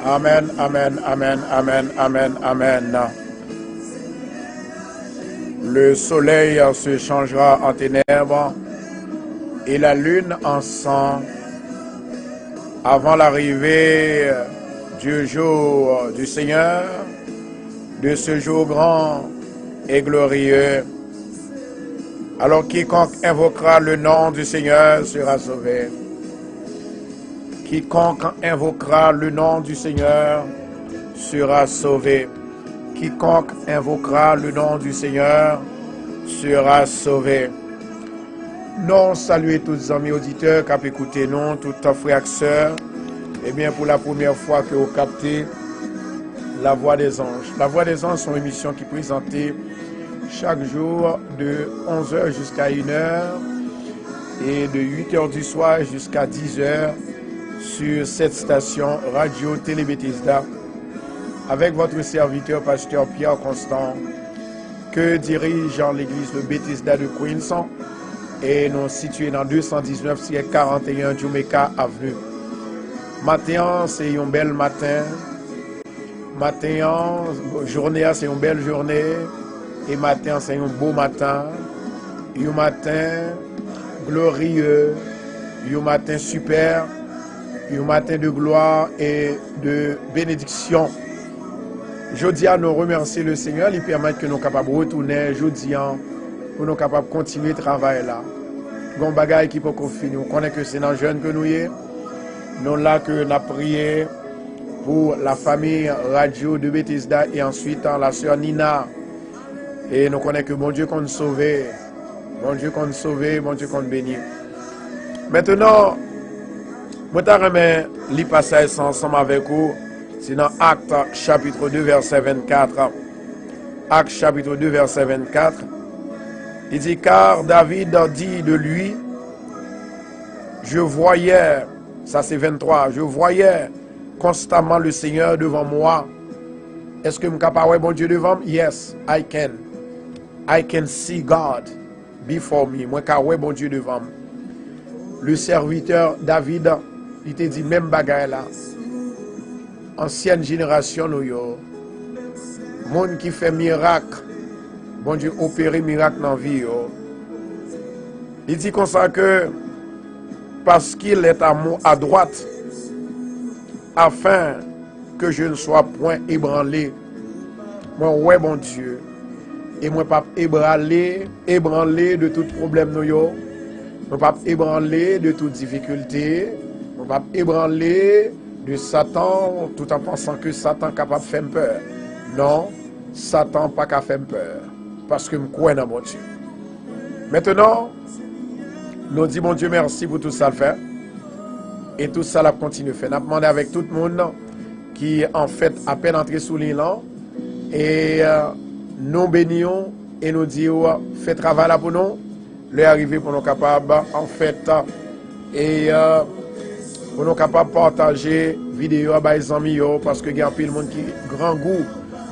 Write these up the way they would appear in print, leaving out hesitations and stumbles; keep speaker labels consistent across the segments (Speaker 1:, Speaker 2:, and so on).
Speaker 1: Amen, amen, amen, amen, amen, amen. Le soleil se changera en ténèbres et la lune en sang avant l'arrivée du jour du Seigneur, de ce jour grand et glorieux. Alors quiconque invoquera le nom du Seigneur sera sauvé. Quiconque invoquera le nom du Seigneur sera sauvé. Quiconque invoquera le nom du Seigneur sera sauvé. Non, saluez tous les amis auditeurs qui ont écouté nous, tous les frères et sœurs. Eh bien, pour la première fois que vous captez La Voix des Anges. La Voix des Anges, c'est une émission qui est présentée chaque jour de 11h jusqu'à 1h et de 8h du soir jusqu'à 10h sur cette station Radio Télé Bethesda avec votre serviteur pasteur Pierre Constant que dirige l'église de Bethesda de Queens et nous situés dans 219-41 Jamaica Avenue. Matin, c'est un bel matin. Matin, journée, c'est une belle journée. Et matin, c'est un beau matin. Un matin glorieux. Un matin super. Un matin de gloire et de bénédiction. Jeudi, nous remercions le Seigneur. Il permet que nous soyons capables de retourner jeudi pour nous capables de continuer le travail là. Bon bagage qui peut finir. On connaît que c'est dans le jeune que nous y est. Nous là que nous avons prié pour la famille radio de Bethesda et ensuite la sœur Nina. Et nous connaissons que bon Dieu qu'on nous sauve, bon Dieu qu'on nous sauve, bon Dieu qu'on nous bénit. Maintenant, je vais lire passage ensemble avec vous. C'est dans Actes chapitre 2 verset 24. Actes chapitre 2 verset 24. Il dit, car David dit de lui, je voyais, ça c'est 23, je voyais constamment le Seigneur devant moi. Est-ce que je suis capable de voir bon Dieu devant moi? Yes, I can. I can see God before me. Moi, je vois bon Dieu devant moi. Le serviteur David, il te dit même bagaille là. Ancienne génération, nous yo. Monde qui fait miracle. Bon Dieu opérer miracle dans la vie. Yo. Il dit comme ça que parce qu'il est à droite, afin que je ne sois point ébranlé. Moi, ouais, bon Dieu. Et moi, pas ébranlé de tout problème, nous yo. Moi, pas ébranlé de toute difficulté. Moi, pas ébranlé de Satan, tout en pensant que Satan est capable de faire peur. Non, Satan n'est pas capable de faire peur. Parce que je crois dans mon Dieu. Maintenant, nous disons, mon Dieu, merci pour tout ça le fait. Et tout ça, la continue de faire. Nous demandons avec tout le monde qui, en fait, à peine entré sous l'île. Et nous bénions et nous disons, faites travail là pour nous. Le arriver pour nous capables, en fait, et pour nous capables de partager vidéo à les amis, parce que il y a un peu de monde qui grand goût,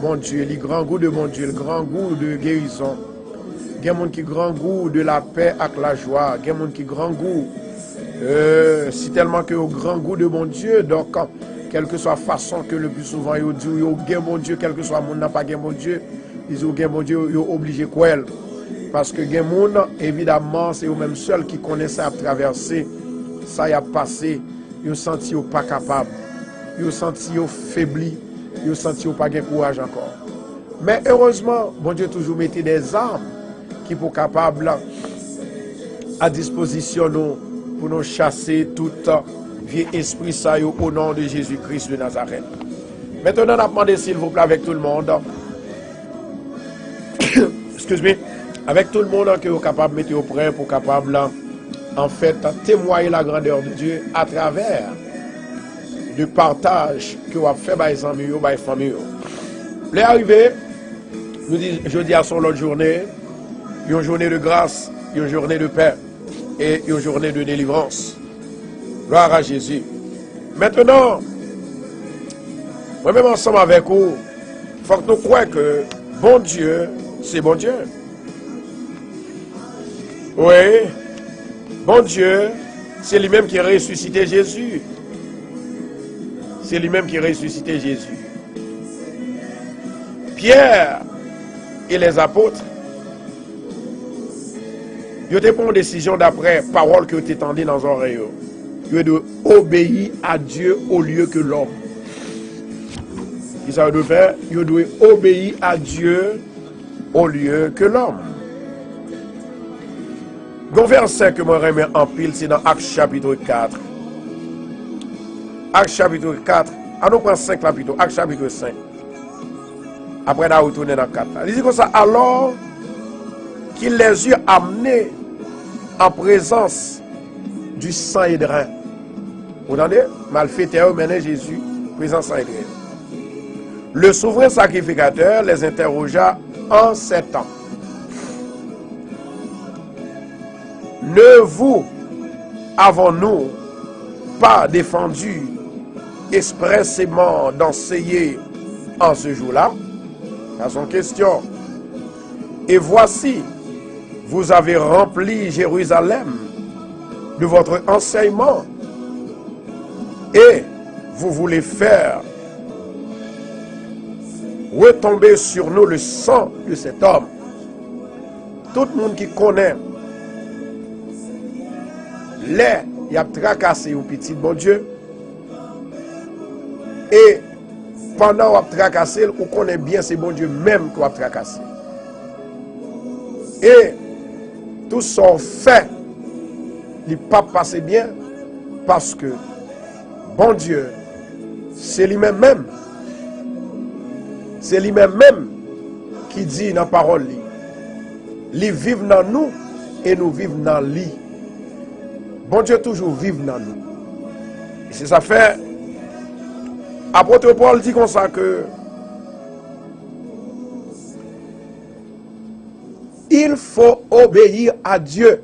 Speaker 1: mon Dieu, le grand goût de mon Dieu, le grand goût de guérison. Il y a des gens qui grand goût de la paix avec la joie. Il y a des gens qui grand goût. C'est tellement que au grand goût de mon Dieu, donc quelle que soit la façon que le plus souvent ils disent, ils ont mon Dieu, quel que soit le monde n'a pas mon Dieu, ils ont mon Dieu, ils sont obligés quoi. Parce que les monde, évidemment, c'est eux-mêmes seuls qui connaissent ça à traverser, ça y a passé, ils ont senti qu'ils pas capable, ils ont senti qu'ils faibli, ils ont senti qu'ils pas de courage encore. Mais heureusement, bon Dieu toujours mettait des armes qui sont capables à disposition nous pour nous chasser tout vieux esprit ça au nom de Jésus-Christ de Nazareth. Maintenant, on a demandé s'il vous plaît avec tout le monde. Excusez-moi. Avec tout le monde qui est capable de mettre au prêt pour capable en fait témoigner la grandeur de Dieu à travers le partage que vous avez fait par les amis, par les familles. Les arrivés, nous disons, je dis à son l'autre journée, une journée de grâce, une journée de paix et une journée de délivrance. Gloire à Jésus. Maintenant, moi-même ensemble avec vous, il faut que nous croyons que bon Dieu, c'est bon Dieu. Oui, bon Dieu, c'est lui-même qui a ressuscité Jésus. C'est lui-même qui a ressuscité Jésus. Pierre et les apôtres, ils ont pris une décision d'après parole que tu entendue dans l'oreille. Ils ont obéir à Dieu au lieu que l'homme. Qu'est-ce que ça doit faire? Ils doivent obéir à Dieu au lieu que l'homme. Le verset que je remets en pile, c'est dans Actes chapitre 4. Actes chapitre 4. Ah, nous prenons 5 là plutôt. Actes chapitre 5. Après, on a retourné dans 4. Il dit comme ça, alors qu'il les eut amenés en présence du Sanhédrin. Vous entendez? Malfaiteur, menait Jésus, présence Sanhédrin. Le souverain sacrificateur les interrogea en ces temps. Ne vous avons-nous pas défendu expressément d'enseigner en ce jour-là? C'est son question. Et voici, vous avez rempli Jérusalem de votre enseignement et vous voulez faire retomber sur nous le sang de cet homme. Tout le monde qui connaît il a tracassé au petit bon Dieu. Et pendant qu'on a tracassé, on connaît bien c'est bon Dieu même qu'on a tracassé. Et tout ça fait, il pas passé bien parce que bon Dieu, c'est lui-même même. C'est lui-même même qui dit dans la parole, il vit dans nous et nous vivons dans lui. Bon Dieu toujours vive dans nous. Et c'est ça fait. Apôtre Paul dit comme ça que il faut obéir à Dieu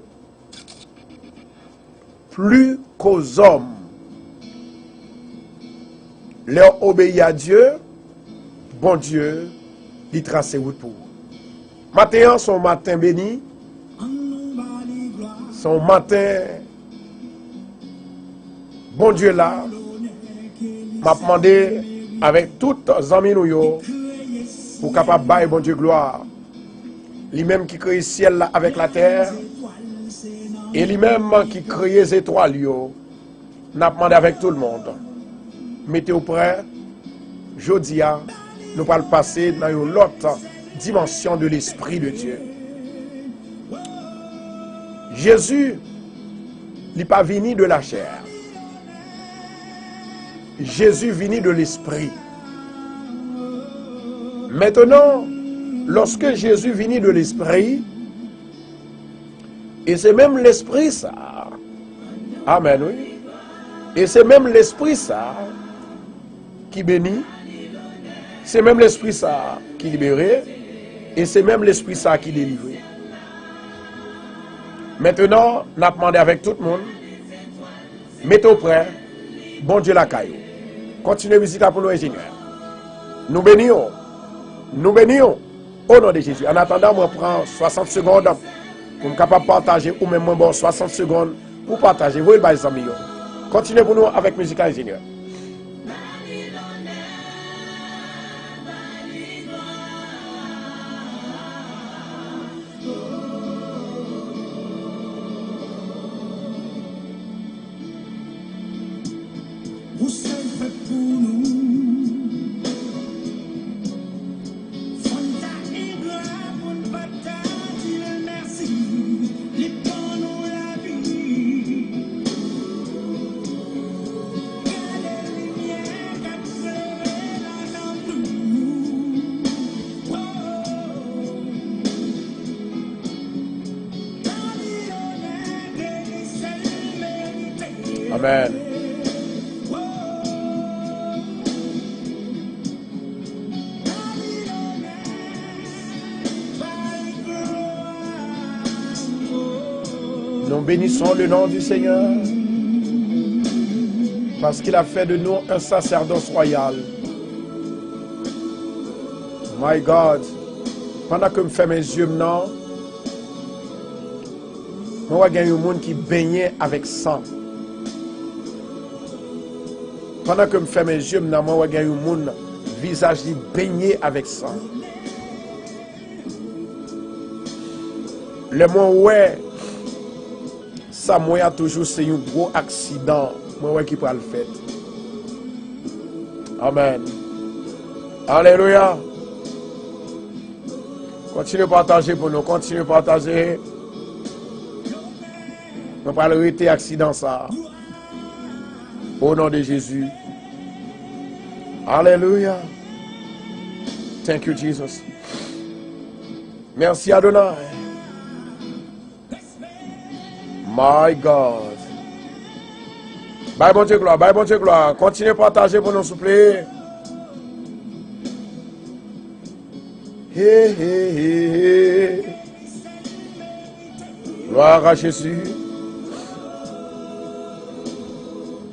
Speaker 1: plus qu'aux hommes. Leur obéir à Dieu, bon Dieu, il trace route pour. Matin, son matin béni, son matin, bon Dieu là, m'a demandé avec tous les amis nous pour capable bailler bon Dieu gloire. Lui-même qui crée le ciel là avec la terre et lui-même qui crée les étoiles n'a demandé avec tout le monde. Mettez-vous prêt. Jodia, nous allons passer dans une autre dimension de l'Esprit de Dieu. Jésus n'est pas venu de la chair. Jésus venu de l'Esprit. Maintenant, lorsque Jésus venu de l'Esprit, et c'est même l'Esprit ça, amen, oui, et c'est même l'Esprit ça qui bénit, c'est même l'Esprit ça qui libère, et c'est même l'Esprit ça qui délivre. Maintenant, on a demandé avec tout le monde, mettez-vous prêt, bon Dieu la caillou. Continuez à visiter pour nos ingénieurs. Nous bénissons au nom de Jésus. En attendant, moi prends 60 secondes pour me capable partager, ou même moi 60 secondes pour partager. Vous voyez les amis. Continuez pour nous avec musique ingénieur.
Speaker 2: Vous savez pour nous.
Speaker 1: Amen. Nous bénissons le nom du Seigneur parce qu'il a fait de nous un sacerdoce royal. My God, pendant que je fais mes yeux maintenant, je vois qu'il y a un monde qui baignait avec sang. Pendant que je fais mes yeux, je vois un monde, visage baigné avec sang. Le monde, ouais, ça m'a toujours c'est un gros accident. Moi, qui peut le faire. Amen. Alléluia. Continuez à partager pour nous. Continuez à partager. On va arrêter l'accident ça. Au nom de Jésus. Alléluia. Thank you, Jesus. Merci Adonai. My God. Bye bon Dieu gloire, bye bon Dieu gloire. Continuez à partager pour nous, s'il vous plaît. Hey, hey, hey, hey. Gloire à Jésus.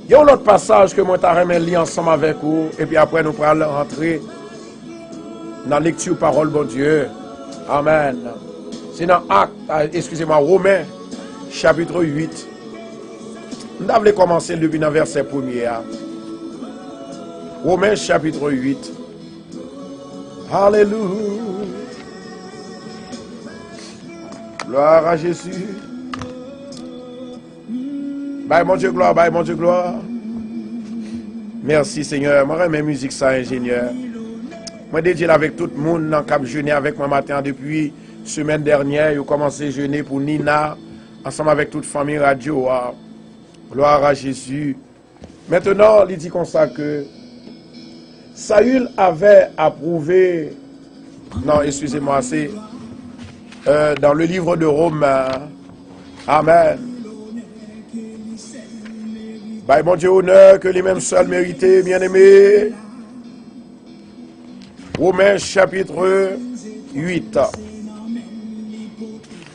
Speaker 1: Il y a un autre passage que moi t'ai lire ensemble avec vous. Et puis après nous pourrons rentrer dans la lecture parole bon Dieu. Amen. C'est dans excusez-moi, Romains chapitre 8. Nous devons commencer depuis le verset 1er. Romains chapitre 8. Alléluia. Gloire à Jésus. Bye mon Dieu gloire, bye mon Dieu gloire. Merci Seigneur. Moi j'aime musique ça ingénieur. Moi dédié avec tout le monde dans cap jeûner avec moi matin depuis semaine dernière, j'ai commencé à jeûner pour Nina ensemble avec toute famille radio. Gloire à Jésus. Maintenant, il dit comme ça que Saül avait approuvé. Non, excusez-moi, c'est dans le livre de Rome. Amen. By mon Dieu honneur que les mêmes seuls mérités, bien-aimés. Romains chapitre 8.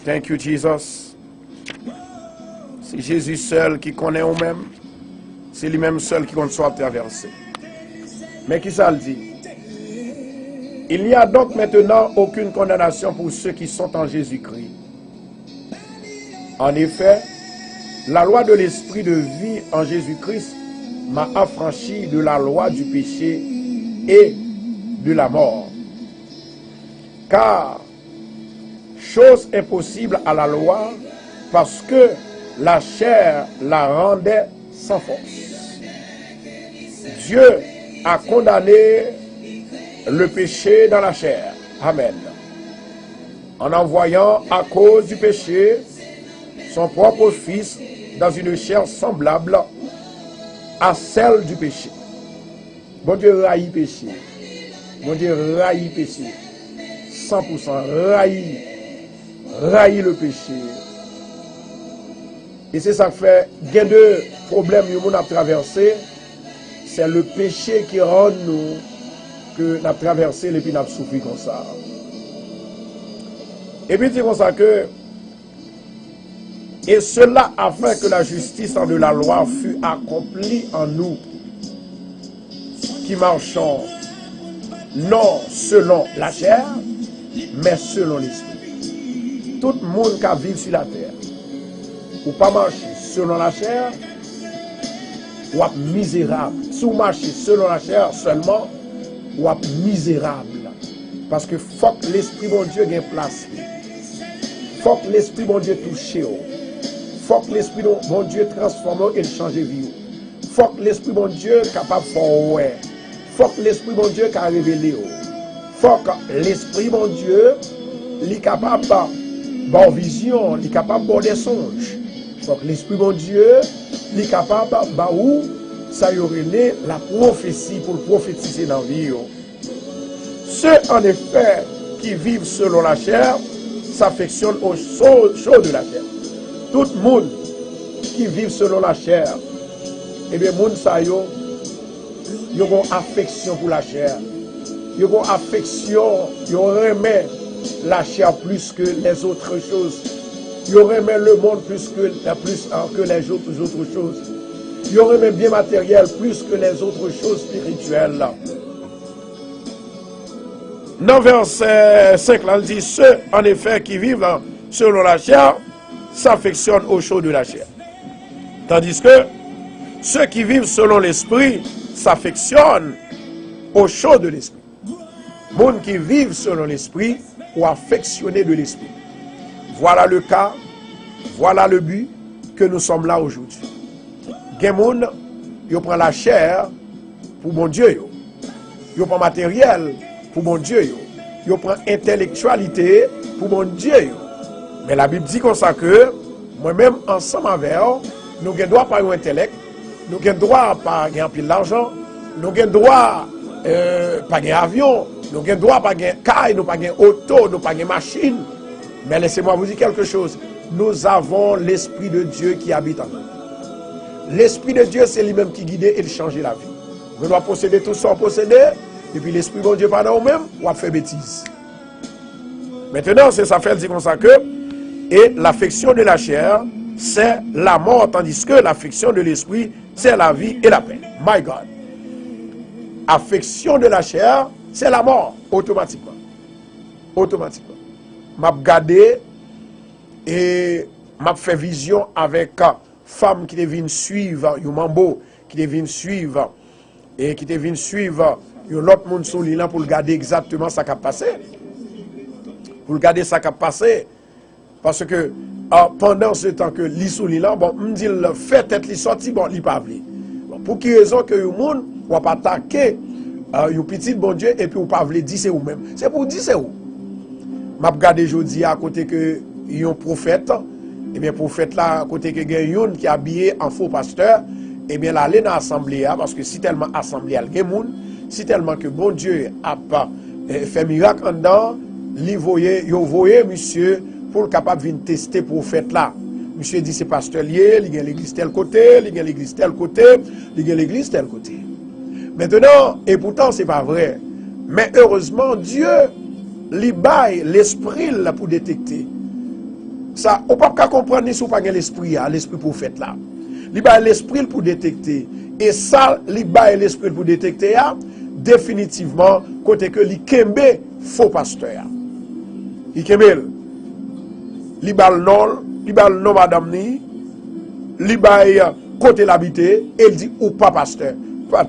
Speaker 1: Thank you, Jesus. C'est Jésus seul qui connaît nous-mêmes. C'est lui-même seul qui compte soit traversé. Mais qui ça le dit? Il n'y a donc maintenant aucune condamnation pour ceux qui sont en Jésus-Christ. En effet, la loi de l'esprit de vie en Jésus-Christ m'a affranchi de la loi du péché et de la mort. Car, chose impossible à la loi, parce que la chair la rendait sans force. Dieu a condamné le péché dans la chair. Amen. En envoyant à cause du péché son propre fils dans une chair semblable à celle du péché. Bon Dieu raillit péché. Bon Dieu raillit péché. 100% raillit le péché. Et c'est ça qui fait, il y a deux problèmes que nous avons traversé. C'est le péché qui rend nous que nous avons traversé et puis nous avons souffert comme ça. Et puis c'est comme ça que, et cela afin que la justice de la loi fût accomplie en nous, qui marchons non selon la chair, mais selon l'esprit. Tout le monde qui vit sur la terre, ou pas marcher selon la chair, ou être misérable. Si vous marchez selon la chair seulement, ou être misérable. Parce que faut que l'esprit bon Dieu ait place. Faut que l'esprit bon Dieu touche. Faut que l'esprit bon Dieu transforme et change vie. Faut que l'esprit bon Dieu capable de faire ouais. Faut que l'esprit bon Dieu qui a révélé. Faut que l'esprit bon Dieu est capable de bonne vision, il est capable de des songes. Faut que l'esprit bon Dieu est capable de où ça y aurait la prophétie pour prophétiser dans la vie. Ceux en effet qui vivent selon la chair s'affectionnent aux choses de la chair. Tout le monde qui vit selon la chair, eh bien, moun sa yo, yo gon affection pour la chair. Yo gon affection, yo remet la chair plus que les autres choses. Yo remet le monde plus que les autres choses. Yo remet bien matériel plus que les autres choses spirituelles. Dans verset 5, là, il dit, ceux en effet qui vivent selon la chair s'affectionnent aux choses de la chair. Tandis que ceux qui vivent selon l'esprit s'affectionnent aux choses de l'esprit. Monde qui vivent selon l'esprit ou affectionnés de l'esprit. Voilà le cas, voilà le but que nous sommes là aujourd'hui. Gen moun, yo prend la chair pour mon Dieu yo. Yo prend matériel pour mon Dieu yo. Yo prend intellectualité pour mon Dieu yo. Mais la Bible dit comme ça que moi-même ensemble avec nous avons droit par intellect, nous avons droit par gagner l'argent, nous avons droit par un avion, nous avons droit par un car, nous pas un auto, nous pas une machine. Mais laissez-moi vous dire quelque chose. Nous avons l'Esprit de Dieu qui habite en nous. L'Esprit de Dieu, c'est lui-même qui guide et change la vie. Nous devons posséder tout ça, posséder, et puis l'Esprit de Dieu, pendant nous-mêmes, on a fait bêtise. Maintenant, c'est ça fait dire comme ça que, et l'affection de la chair, c'est la mort, tandis que l'affection de l'esprit, c'est la vie et la paix. My God. Affection de la chair, c'est la mort, automatiquement. Automatiquement. M'a regardé et m'a fait vision avec femme qui devine suivre, un mambo qui devine suivre, et qui devine suivre, un autre monde sur l'île pour regarder exactement ce qui a passé. Pour regarder ce qui a passé. Parce que pendant ce temps que l'issou là, bon, me dit le fait tête li sorti, bon, li pas vle. Bon, pour qui raison que le monde va pas attaquer un petit bon Dieu et puis ou pas vle dire c'est ou même. C'est pour dire c'est où. M'a regardé jodi à côté que un prophète, et bien prophète là à côté que gen qui habillé en faux pasteur, et bien l'aller dans l'assemblée parce que si tellement assemblée al gen moun, si tellement que bon Dieu a pas fait miracle en dedans, li voyé, yo voyé monsieur pour le capable de venir tester prophète là. Monsieur dit c'est pasteur lié, il y a l'église tel côté, il y a l'église tel côté, il y a l'église tel côté. Maintenant, et pourtant c'est pas vrai. Mais heureusement, Dieu li baille l'esprit là pour détecter. Ça, on peut pas comprendre ni sous pas l'esprit prophète là. Li baille l'esprit pour détecter. Et ça, li baille l'esprit pour détecter définitivement côté que li kembe faux pasteur. Il kembe li bal non madame ni, li bay côté l'habité, et il dit ou pas pasteur.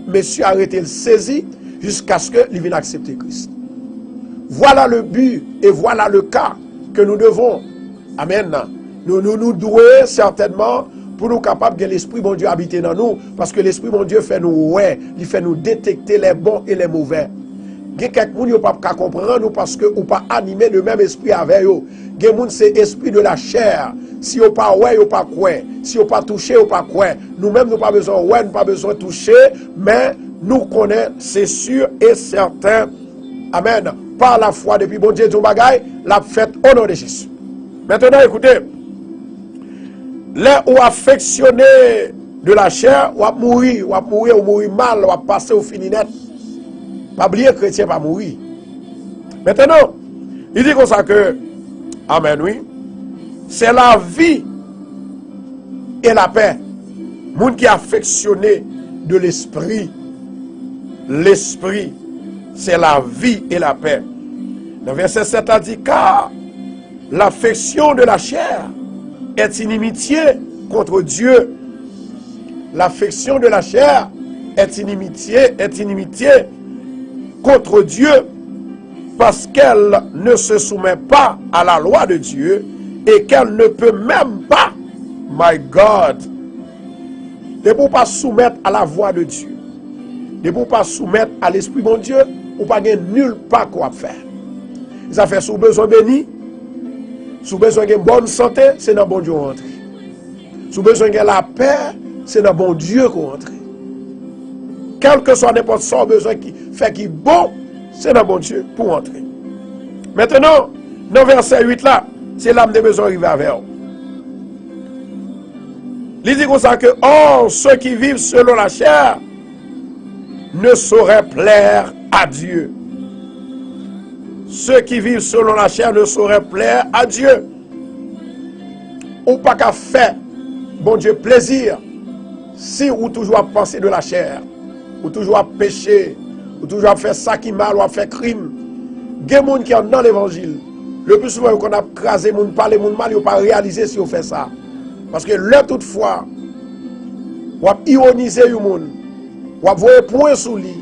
Speaker 1: Monsieur arrêtez le saisi jusqu'à ce que il vienne accepter Christ. Voilà le but et voilà le cas que nous devons. Amen. Nous devons certainement pour nous capables que l'Esprit bon Dieu habiter dans nous, parce que l'Esprit bon Dieu fait nous il fait nous détecter les bons et les mauvais. Il y a quelqu'un qui ne peut pas comprendre nous parce que ou pas animé de même esprit avec eux. Gen moun c'est esprit de la chair. Si vous pas ouais, vous pas quoi. Si vous pas touché, vous pas quoi. Nous-mêmes nous pas besoin ouais, nous pas besoin toucher, mais nous connaissons, c'est sûr et certain. Amen. Par la foi depuis bon Dieu du bagaille, la fête au nom de Jésus. Maintenant écoutez, les ou affectionné de la chair, ou mourir mal, ou passer au fini net. Pas oublier chrétien pas mourir. Maintenant, il dit comme ça que amen, oui. C'est la vie et la paix. Monde qui est affectionné de l'esprit. L'esprit, c'est la vie et la paix. Dans verset 7, a dit, car l'affection de la chair est inimitié contre Dieu. L'affection de la chair est inimitié contre Dieu. Parce qu'elle ne se soumet pas à la loi de Dieu et qu'elle ne peut même pas, my God, ne peut pas soumettre à la voix de Dieu, ne peut pas soumettre à l'Esprit bon Dieu, ou pas gagner nulle part quoi faire. Ça fait sous besoin béni, sous besoin de bonne santé, c'est dans bon Dieu rentrer. Sous besoin de la paix, c'est dans bon Dieu qu'on rentre. Quel que soit n'importe son besoin qui fait qui bon, c'est dans bon Dieu pour entrer. Maintenant, dans verset 8 là, c'est l'âme des besoins arrivés avec eux. Il dit comme ça que, or, ceux qui vivent selon la chair ne sauraient plaire à Dieu. Ceux qui vivent selon la chair ne sauraient plaire à Dieu. Ou pas qu'à faire, bon Dieu, plaisir, si ou toujours à penser de la chair, ou toujours à pécher, ou toujours à faire ça qui mal, ou à faire crime. Il y a des gens qui sont dans l'évangile. Le plus souvent, qu'on a crasé, moun parler, moun mal, ils n'ont pas réalisé si on fait ça. Parce que là, toutefois, on a ironisé les gens, Ou voyez point sous lui.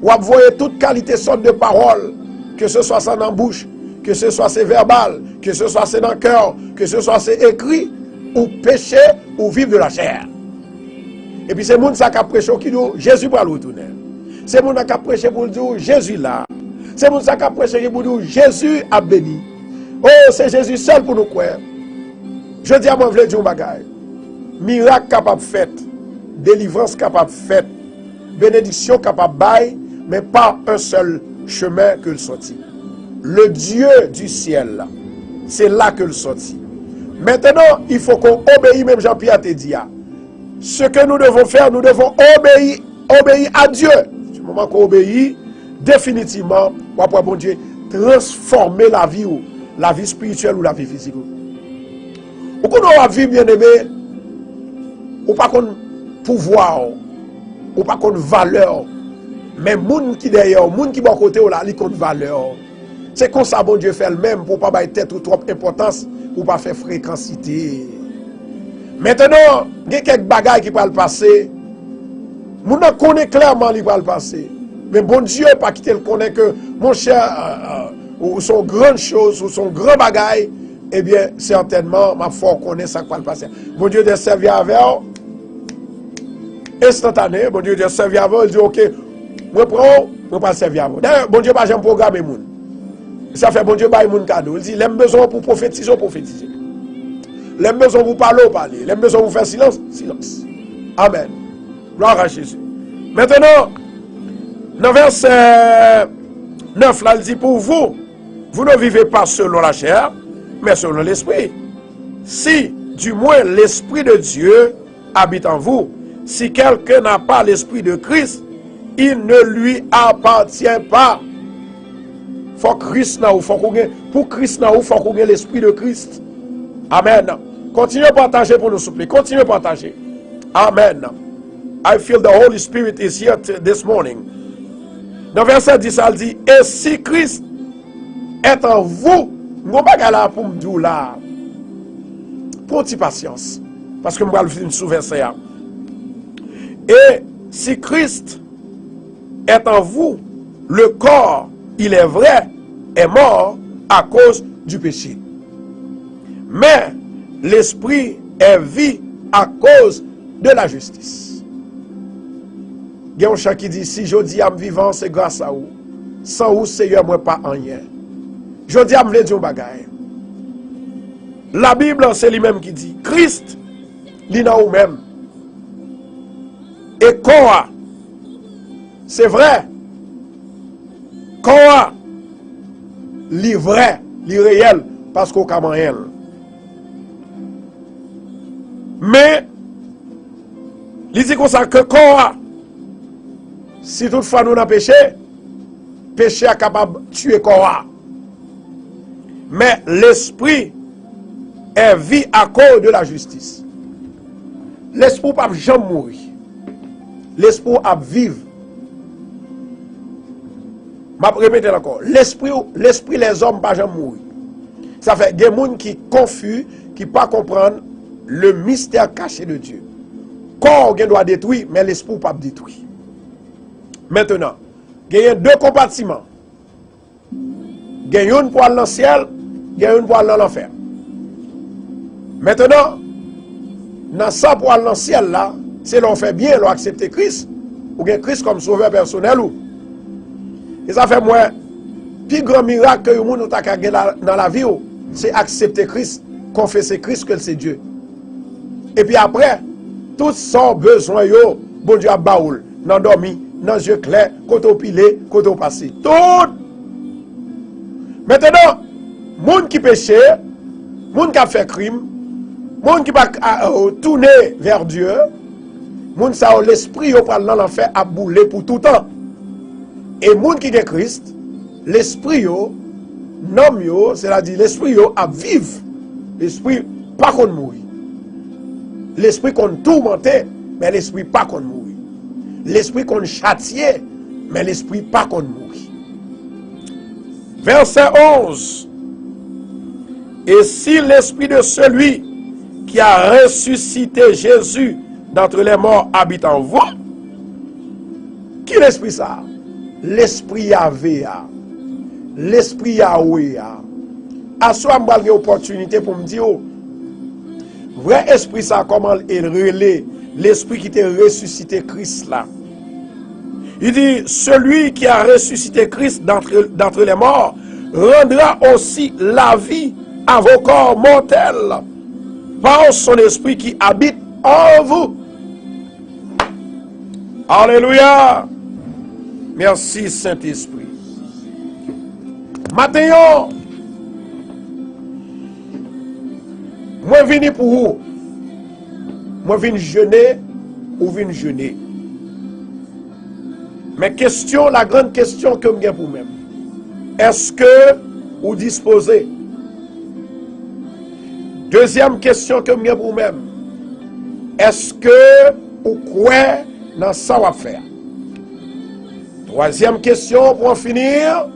Speaker 1: Ou voyez toute qualité sorte de parole, que ce soit ça dans la bouche, que ce soit c'est verbal, que ce soit c'est dans le cœur, que ce soit c'est écrit, ou péché, ou vivre de la chair. Et puis c'est moun ça qui a prêché qui dit Jésus va le retourner. C'est moun qui a prêché pour dire Jésus là. C'est moun ça qui a prêché pour dire Jésus a béni. Oh, c'est Jésus seul pour nous croire. Je dis à moi, je veux dire un bagage. Miracle capable fait, délivrance capable fait, bénédiction capable bail, mais pas un seul chemin que le sorti. Le Dieu du ciel, c'est là que le sorti. Maintenant, il faut qu'on obéisse, même Jean-Pierre te dit. Ce que nous devons faire, nous devons obéir à Dieu. Du moment qu'on obéit, définitivement, pour bon Dieu, transformer la vie spirituelle ou la vie physique. Ou qu'on a vie bien aimé, ou pas qu'on pouvoir, ou pas qu'on valeur, mais moun qui derrière, moun qui bon côté ou là, li qu'on valeur. C'est comme ça bon Dieu fait le même pour pas bailler tête ou trop importance, pour pas faire fréquencité. Maintenant, il y a quelques bagages qui peuvent passer. Moun connaît clairement qui peuvent passer. Mais bon Dieu pas quitter le connaît que mon cher ou son grande chose ou son grand bagage, eh bien certainement ma foi connaît ça qui va passer. Bon Dieu de servir avec instantané, bon Dieu de servir avec, il dit OK, moi prends, pas servir avec. D'ailleurs, bon Dieu pas jamais programmer moun. Ça fait bon Dieu bail moun cadeau. Il dit l'aime besoin pour prophétiser, prophétiser. L'aime besoin pour parler, parler. L'aime besoin pour faire silence, silence. Amen. Gloire à Jésus. Maintenant, dans verset 9, là, il dit pour vous, vous ne vivez pas selon la chair, mais selon l'esprit. Si, du moins, l'esprit de Dieu habite en vous, si quelqu'un n'a pas l'esprit de Christ, il ne lui appartient pas. Faut Christ là, pour Christ là, il faut qu'on ait l'esprit de Christ. Amen. Continuez à partager pour nous souffler. Continuez à partager. Amen. I feel the Holy Spirit is here this morning. Dans verset 10, elle dit, et si Christ est en vous, nous ne pas là pour me dire là. Pour une patience. Parce que je vais le faire sous verset. Et si Christ est en vous, le corps, il est vrai, est mort à cause du péché. Mais l'esprit est vie à cause de la justice. Il y a un chant qui dit, si je dis à me vivant, c'est grâce à vous. Sans vous, Seigneur, moi pas en rien. Je dis à me dire un bagaille. La Bible, c'est lui-même qui dit, Christ, il n'a ou même. Et quoi? C'est vrai. Quoi? Li vrai, li réel, parce qu'on a rien. Mais, il dit comme ça que quoi? Si toutefois nous avons péché, péché est capable de tuer quoi? Mais l'esprit est vie à cause de la justice. L'esprit n'a pas jamais mourir. L'esprit a vivre. Je vais répéter encore. L'esprit, les hommes, pas jamais mourir. Ça fait des gens qui confus, qui ne pas comprendre le mystère caché de Dieu. Corps doit détruire, mais l'esprit pas détruire. Maintenant, il y a deux compartiments. Il y a une pour aller dans le ciel, il y a une pour aller dans l'enfer. Maintenant, dans ça pour aller dans le ciel là, c'est l'on fait bien, l'on accepte Christ, ou bien Christ comme sauveur personnel. Et ça fait moi, plus grand miracle que le monde a dans la vie, c'est accepter Christ, confesser Christ que c'est Dieu. Et puis après, tout son besoin, bon Dieu a baoul, dans dormi, dans les yeux clairs, côté pilé, côté passé. Tout. Maintenant, monde qui péché, monde qui a fait crime, monde qui va tourner vers Dieu, monde ça l'esprit au parlant l'enfer a boulé pour tout temps. Et monde qui est Christ, l'esprit yo, nom yo, c'est-à-dire l'esprit yo a vivre. L'esprit pas qu'on mourir. L'esprit qu'on tourmentait, mais l'esprit pas qu'on mourir. L'esprit qu'on châtiait, mais l'esprit pas qu'on mourir. Verset 11. Et si l'esprit de celui qui a ressuscité Jésus d'entre les morts habite en vous, Qui l'esprit ça? L'esprit Yahvé. L'esprit Yahweh. À soi, je vais une opportunité pour me dire, vrai esprit ça, comment il relève l'esprit qui t'a ressuscité Christ là. Il dit, celui qui a ressuscité Christ d'entre les morts rendra aussi la vie à vos corps mortels par son esprit qui habite en vous. Alléluia. Merci Saint-Esprit. Maintenant, moi venu pour vous. Moi venu jeûner ou venu jeûner. Mais question, la grande question que je pour même. Est-ce que vous disposez? Deuxième question que je pour même. Est-ce que vous croyez dans ça va faire? Troisième question pour en finir.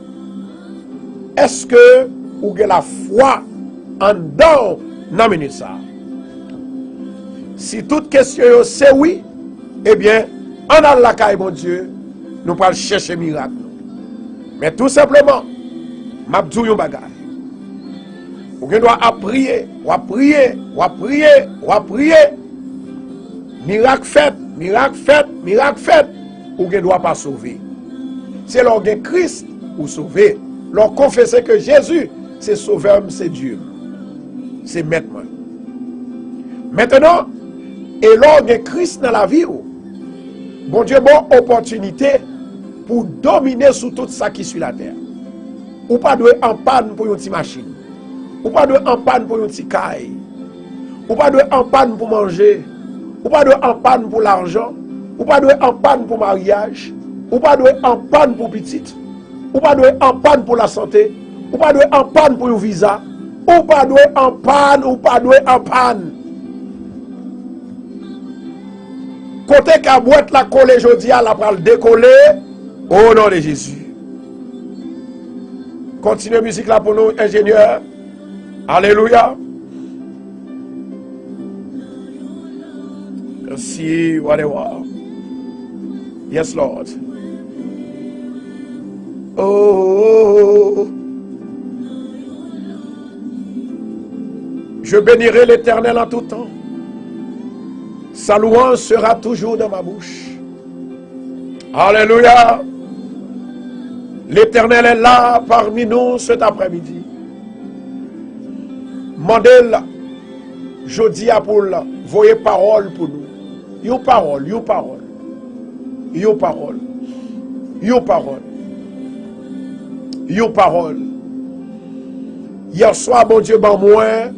Speaker 1: Est-ce que vous avez la foi en dedans dans minute ça? Si toute question c'est oui, eh bien, en Allah caille mon Dieu, nous allons chercher miracle. Mais tout simplement, m'a dit un bagage. Vous doit prier, prier. Miracle fait, ou ne doit pas sauver. C'est lors de Christ ou sauver. Leur confesser que Jésus, c'est sauveur, c'est Dieu. C'est maître. Maintenant, et lors de Christ dans la vie, bon Dieu, bonne opportunité pour dominer sur tout ça qui suit la terre. Ou pas de en panne pour une petite machine. Ou pas de en panne pour une petite caille. Ou pas de en panne pour manger. Ou pas de en panne pour l'argent. Ou pas de en panne pour mariage. Ou pas de en panne pour petite. Ou pas de en panne pour la santé. Ou pas de en panne pour un visa. Ou pas de en panne. Ou pas de en panne. Côté qu'à boîte la coller jodi à la pral décoller au nom de Jésus. Continuez musique là pour nous, ingénieurs. Alléluia. Merci, whatever. Yes, Lord. Oh. Je bénirai l'Éternel en tout temps. Sa louange sera toujours dans ma bouche. Alléluia. L'Éternel est là parmi nous cet après-midi. Mandel, je dis à Paul, voyez parole pour nous. Yo parole. Hier soir, bon Dieu, ben moi,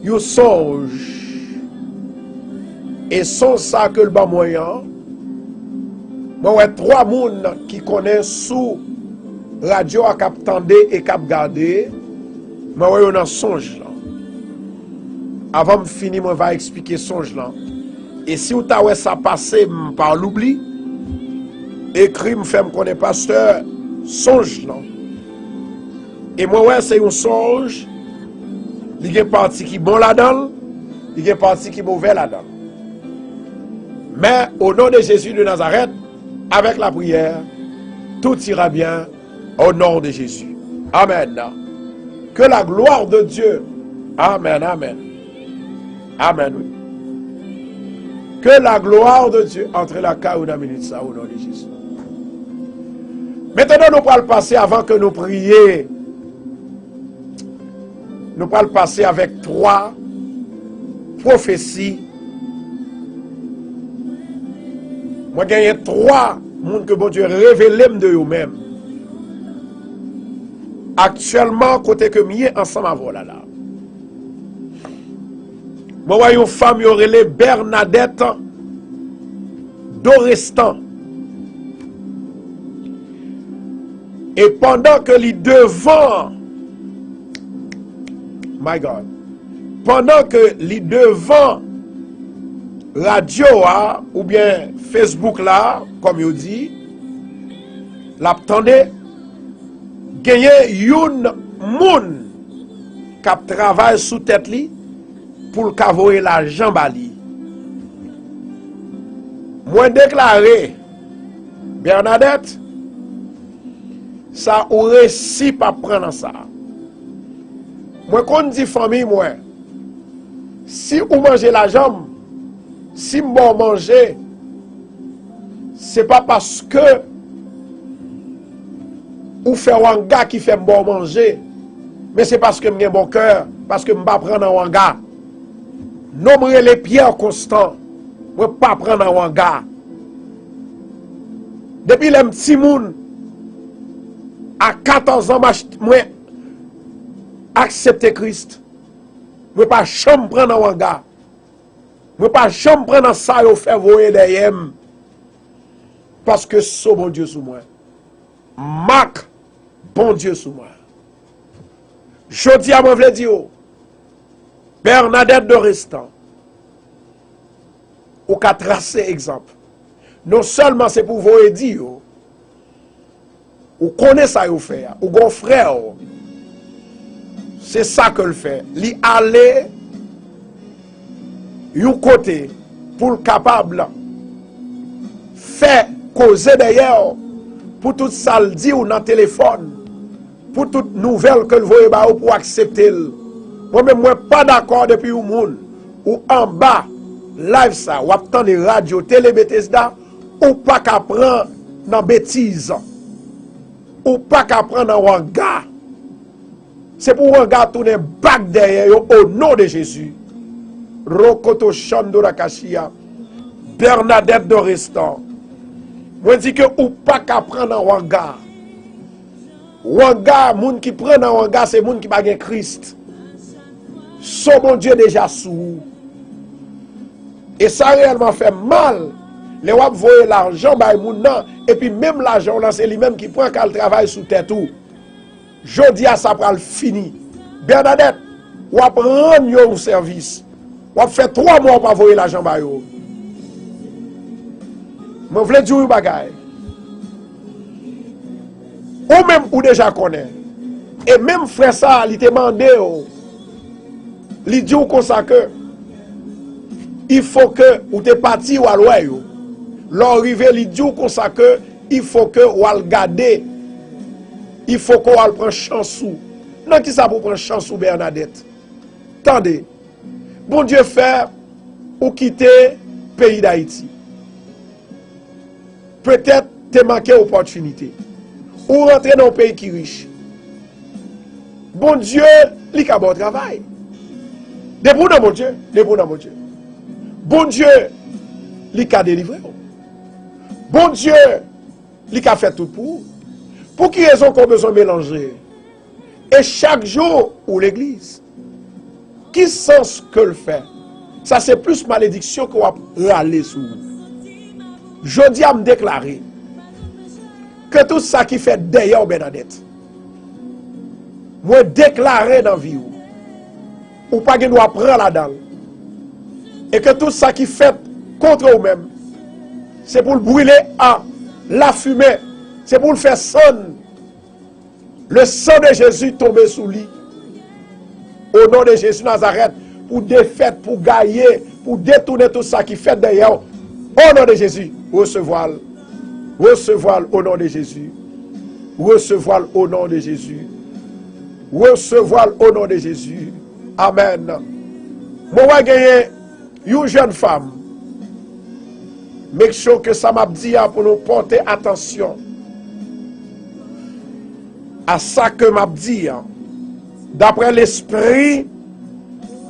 Speaker 1: yo songe. Et sans ça que le bas moyen, moi, ouais, 3 personnes qui connaissent sous radio à cap tendé et cap gardé, moi, ouais, on a songe là. Avant de finir, moi, va expliquer songe là. Et si vous avez ça passé par l'oubli, écrit, me fait me connaître pasteur, songe là. Et moi, ouais, c'est un songe, il y a une partie qui est bon là-dedans, il y a une partie qui est mauvais là-dedans. Mais au nom de Jésus de Nazareth, avec la prière, tout ira bien au nom de Jésus. Amen. Que la gloire de Dieu, amen. Oui. Que la gloire de Dieu entre la caouna minute ça au nom de Jésus. Maintenant, nous allons passer avant que nous prions. Nous allons passer avec 3 prophéties. Moi, j'ai gagné 3 monde que bon Dieu révélé de eux-mêmes. Actuellement, côté que mieux ensemble avant là. Moi, voyons une femme, qui aurait Bernadette Dorestan. Et pendant que les devant, my God, pendant que les devant radio ou bien Facebook là, comme il dit, l'attendait, gagner une moun qui travaille sous tête li pour cavoyer l'argent bali. Moi déclaré Bernadette, ça aurait si pas prendre ça. Moi, quand on dit famille, moi, si vous mangez la jambe, si vous mangez, c'est pas parce que vous faites un gars qui fait bon manger, mais c'est parce que j'ai bon cœur, parce que je ne vais pas prendre un gars. Non, les pierres constants, je ne vais pas prendre un gars. Depuis les petits moun, à 14 ans, moi, accepter Christ. Je ne vais pas jamais prendre un gars. Je ne vais pas jamais prendre ça et faire voyer derrière. Parce que c'est bon Dieu sous moi. Marc, bon Dieu sous moi. Je dis à mon vle dire, Bernadette de Restant, ou qu'a tracé exemple. Non seulement c'est pour vous dire, ou connaît ça vous fait, ou gon frère, c'est ça que le fait. Li aller yon côté pour le capable faire causer d'ailleurs pour tout ça le dit ou dans le téléphone, pour toute nouvelle que le voyez pour accepter. Moi-même, moi pas d'accord depuis au monde ou en bas live ça ou attendre radio télé Bethesda ou pas qu'à prendre dans bêtise ou pas qu'à prendre dans un gars. C'est pour un gars tourner back derrière au nom de Jésus. Rokoto Chando Rakashia, Bernadette de Restant. Moi dis que ou pas qu'à prendre dans un gars. Wanga, moun qui prend dans Wanga, c'est moun qui bagay Christ. Son mon Dieu déjà sous. Et ça réellement fait mal. Les wap voyer l'argent bay moun nan, et puis même l'argent là c'est lui-même qui prend quand il travaille sous tête tout. Jodi à ça pral fini. Bernadette, wap rendre yo service. Wap fait 3 mois pour voyer l'argent bay yo. Moi vle dire un bagay. Ou même ou déjà connaît. Et même frère ça, il te demandé, il dit comme ça que il faut que ou te parti ou à l'ouest. L'arrivée, il dit comme ça que il faut que ou al garder. Il faut qu'on al prend chance ou. Non qui ça pour prendre chance ou Bernadette. Attendez. Bon Dieu fait ou quitter pays d'Haïti. Peut-être te manqué opportunité. Ou rentrer dans un pays qui est riche. Bon Dieu, il a bon travail. Debout dans mon Dieu, debout dans mon Dieu. Bon Dieu, il a délivré. Bon Dieu, il a fait tout pour vous. Pour qui raison qu'on a besoin de mélanger? Et chaque jour, ou l'église, qui sens que le fait? Ça c'est plus malédiction qu'on va râler sur vous. Je dis à me déclarer que tout ça qui fait d'ailleurs Bernadette, moi déclarer dans la vie ou pas que nous apprendre là-dedans, et que tout ça qui fait contre vous-même, c'est pour le brûler à la fumée, c'est pour le faire sonner. Le sang de Jésus tomber sous lui. Au nom de Jésus Nazareth, pour défaire, pour gagner, pour détourner tout ça qui fait d'ailleurs. Au nom de Jésus, recevoir. Recevoir au nom de Jésus. Recevoir au nom de Jésus. Recevoir au nom de Jésus. Amen. Moi, je vais une jeune femme. Make sure que ça m'a dit pour nous porter attention à ça que m'a dit. D'après l'esprit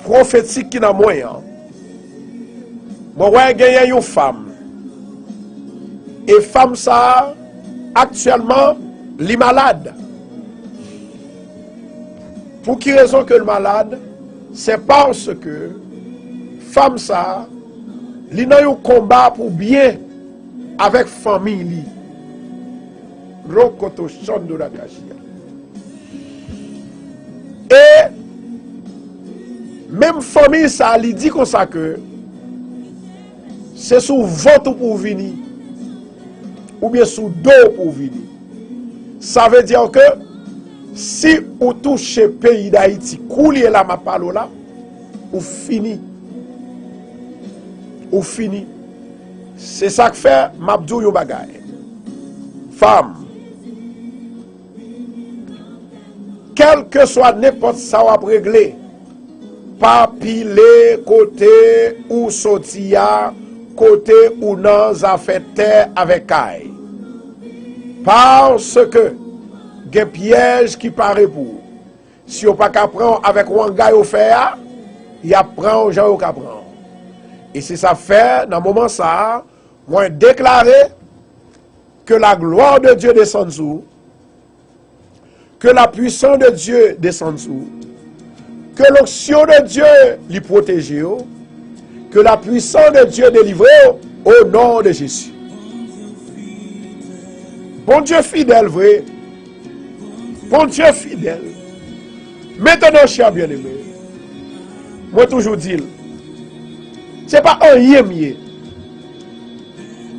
Speaker 1: prophétique qui est dans moi. Moi, je vais une femme. Et femme ça, actuellement, les malades. Pour qui raison que le malade? C'est parce que femme ça, il a un combat pour bien avec famille. Rokoto Chando Rakashia. Et même famille ça, il dit comme ça que c'est sous votre pour venir. Ou bien sous dos pour venir. Ça veut dire que si vous touchez le pays d'Haïti, coulier là, ma parole là, ou fini. Ou fini. C'est ça que fait Mabdou yo bagay. femme, quel que soit n'importe ça à régler, pas piler côté ou sortir, côté ou non a fait terre avec aïe. Parce que, des pièges qui paraît pour. Si on pas qu'à prendre avec un gars au faire, il apprend aux gens au qu'apprend. Et c'est ça fait, dans le moment ça, moi déclarer que la gloire de Dieu descend sous, que la puissance de Dieu descend sous, que l'onction de Dieu les protège, que la puissance de Dieu délivre au nom de Jésus. Bon Dieu fidèle, vrai. Bon Dieu fidèle. Maintenant, cher bien-aimé, moi toujours dis, c'est pas un yémier.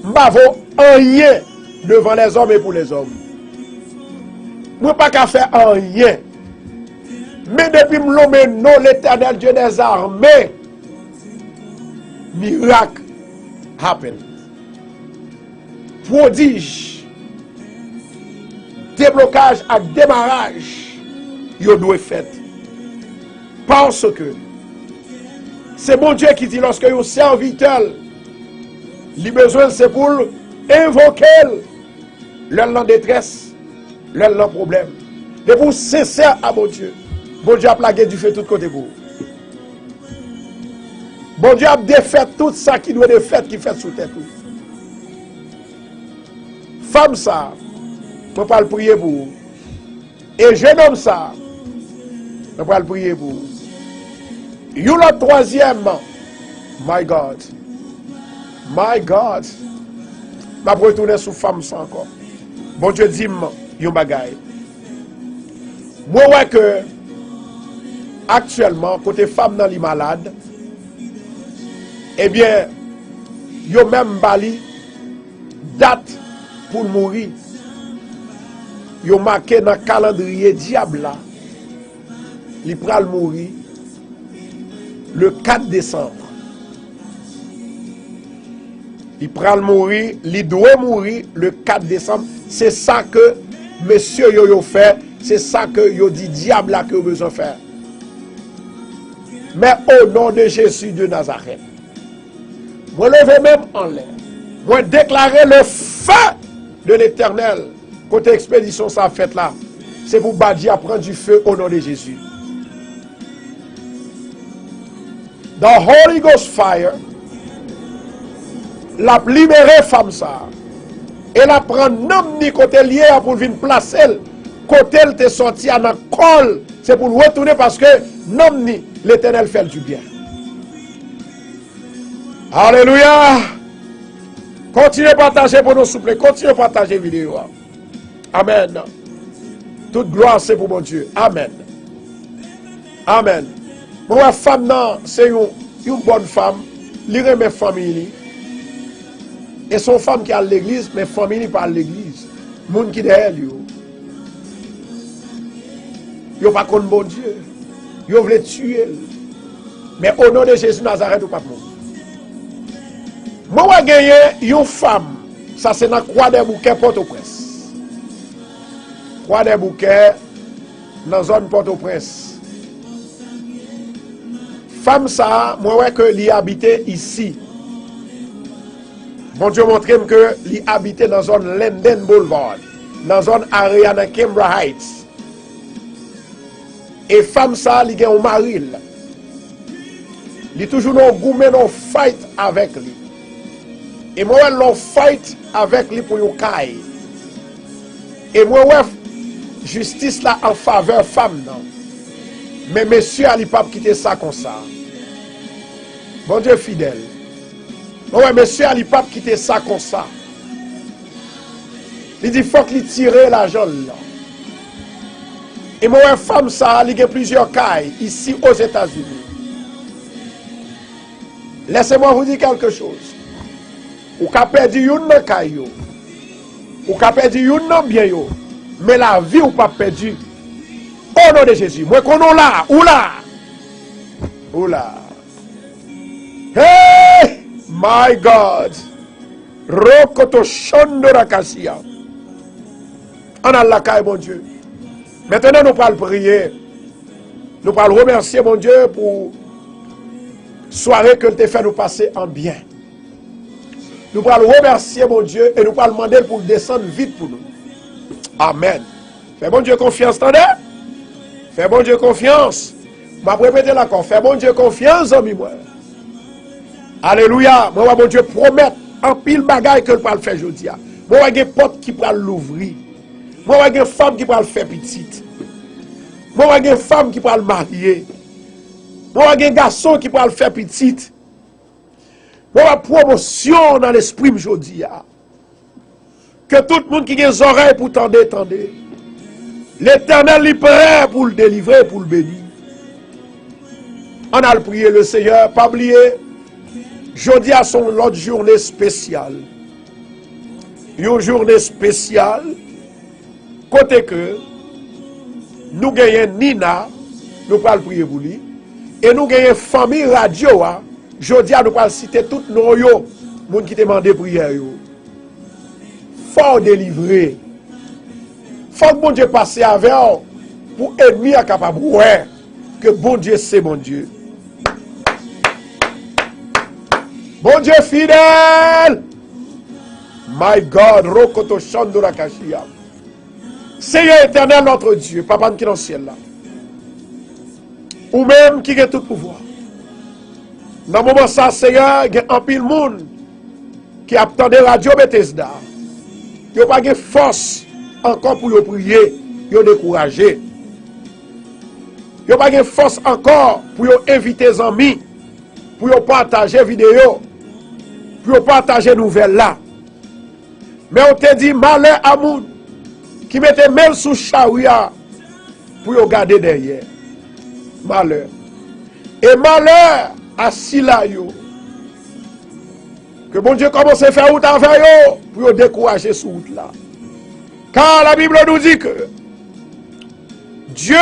Speaker 1: M'avo rien devant les hommes et pour les hommes. Moi pas qu'à faire rien. Mais depuis me non l'Éternel Dieu des armées, miracle happen. Prodige, déblocage et démarrage, yo doit fait. Parce que c'est mon Dieu qui dit lorsque un serviteur, il besoin c'est pour invoquer leur détresse, leur problème. Et pour sincère à mon Dieu. Bon Dieu a plagué du feu de tous côtés pour. Bon Dieu a défait tout ça qui doit être fait, qui fait sous tête. Femme ça, on peut le prier pour vous. Et jeune homme ça, on peut le prier pour vous. You le troisième, my God, je vais retourner sur femme ça encore. Bon Dieu dit-moi, yon bagay. Moi ouais que actuellement, côté femme dans les malades, eh bien, yo même bali date pour mourir. Yo marqué dans le calendrier diable là. Il pral mourir le 4 décembre. Il pral mourir, il doit mourir le 4 décembre. C'est ça que monsieur yo fait, c'est ça que yo dit diable là que vous besoin faire. Mais au nom de Jésus de Nazareth, moi lever même en l'air, moi déclarer le feu de l'Éternel côté expédition ça fait là. C'est pour Badi à prendre du feu au nom de Jésus. The Holy Ghost fire, la libérer femme ça, et la prendre nom ni côté lié pour venir placer, côté elle te sorti à la colle, c'est pour retourner parce que nom ni l'Éternel fait du bien. Alléluia. Continuez à partager pour nous, s'il vous plaît. Continuez à partager la vidéo. Amen. Toute gloire, c'est pour mon Dieu. Amen. Amen. Moi, femme, c'est une bonne femme. Lire mes familles. Et son femme qui est à l'église, mes familles pas à l'église. Moun qui derrière lui. Yo pas contre bon Dieu. Yo voulait tuer. Mais au nom de Jésus Nazareth, ou pas de monde. Moi, j'ai gagné une femme. Ça, c'est dans la Croix des Bouquets, Port-au-Prince. Croix des Bouquets, dans la zone Port-au-Prince. Femme, ça, moi, ouais, que l'y habitait ici. Bon Dieu montre que l'y habitait dans la zone Linden Boulevard, dans la zone Ariana Kimbra Heights. Et femme, ça, l'y a un mari. L'y toujours dans gourmet, dans fight avec lui. Et moi, l'on fight avec lui pour yon caille. Et moi, ouais, justice là en faveur femme, non. Mais monsieur, il pas quitter ça comme ça. Bon Dieu fidèle. Ouais, monsieur, il pas quitter ça comme ça. Il dit, faut qu'il tire l'argent là. Et moi, ouais, femme, ça, il y a plusieurs cailles ici aux États-Unis. Laissez-moi vous dire quelque chose. Ou ka perdu yon nan kay yo. Ou ka perdu yon nan bien yo. Mais la vie ou pas perdu. Au nom de Jésus. Moi konon là, ou là. Ou là. Hey! My God. Rokoto shondo rakasia. On a la caille, mon Dieu. Maintenant, nous allons prier. Nous allons remercier, mon Dieu, pour soirée que tu fait nous passer en bien. Nous allons remercier, mon Dieu, et nous allons demander pour descendre vite pour nous. Amen. Fais bon Dieu confiance, attendez. Fais bon Dieu confiance. Je vais répéter l'accord. Fais bon Dieu confiance, ami moi. Alléluia. Moi, mon Dieu, promet en pile bagaille que le pas le faire aujourd'hui. Moi, j'ai une porte qui va l'ouvrir. Moi, j'ai une femme qui va le faire petite. Moi, j'ai une femme qui va le marier. Moi, j'ai un garçon qui va le faire petite. Moi, promotion dans l'esprit aujourd'hui. Que tout le monde qui a des oreilles pour tendre, tendez. L'Éternel est prêt pour le délivrer, pour le bénir. On a prié le Seigneur, pas oublier. Jeudi à son l'autre journée spéciale. Une journée spéciale. Côté que nous gagnons Nina, nous allons prier pour lui. Et nous gagnons famille radio. Jeudi à nous allons citer tous nos gens qui demandent prière. Faut délivrer. Faut que bon Dieu passe avec eux pour ennemi à capable ouais que bon Dieu c'est mon Dieu. Bon Dieu fidèle. My God, Rokoto Shandora Kashia. Seigneur éternel notre Dieu, Papa qui est dans le ciel là. Ou même qui a tout pouvoir. Dans le moment ça, Seigneur, il y a un pile monde qui attend Radio Bethesda. Il n'y a pas de force encore pour prier, ils décourager. Il n'y a pas de force encore pour inviter les amis, pour partager vidéo, pour partager nouvelles là. Mais on te dit malheur à moun qui mettait même sous charia pour garder derrière. Malheur. Et malheur à Sila yo. Que bon Dieu commence à faire route avec yo pour décourager sous route là. Car la Bible nous dit que Dieu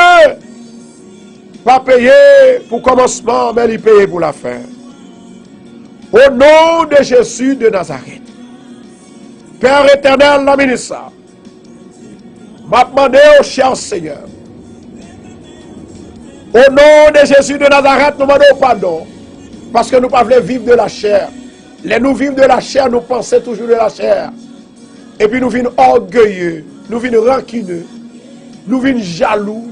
Speaker 1: va payer pour commencement, mais il paye pour la fin. Au nom de Jésus de Nazareth. Père éternel, la ministre, m'a demandé au cher Seigneur. Au nom de Jésus de Nazareth, nous demandons pardon. Parce que nous ne pouvons pas vivre de la chair. Les nous vivons de la chair, nous pensons toujours de la chair. Et puis nous venons orgueilleux, nous venons rancuneux, nous venons jaloux,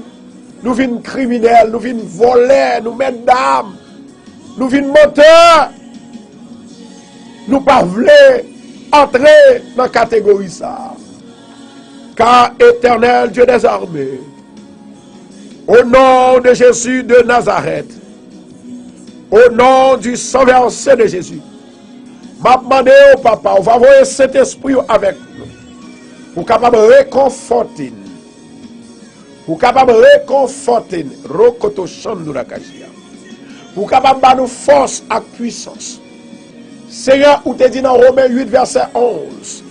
Speaker 1: nous venons criminels, nous venons voleurs, nous mettons d'âme, nous venons menteurs. Nous ne pouvons pas entrer dans la catégorie ça. Car éternel Dieu des armées, au nom de Jésus de Nazareth, au nom du sang versé de Jésus, m'a demandé au papa, on va voir cet esprit avec nous, pour capable réconforter, pour capable réconforter, Rokoto Shandura Kashia, pour capable nous force et puissance. Seigneur, où te dit dans Romains 8, verset 11,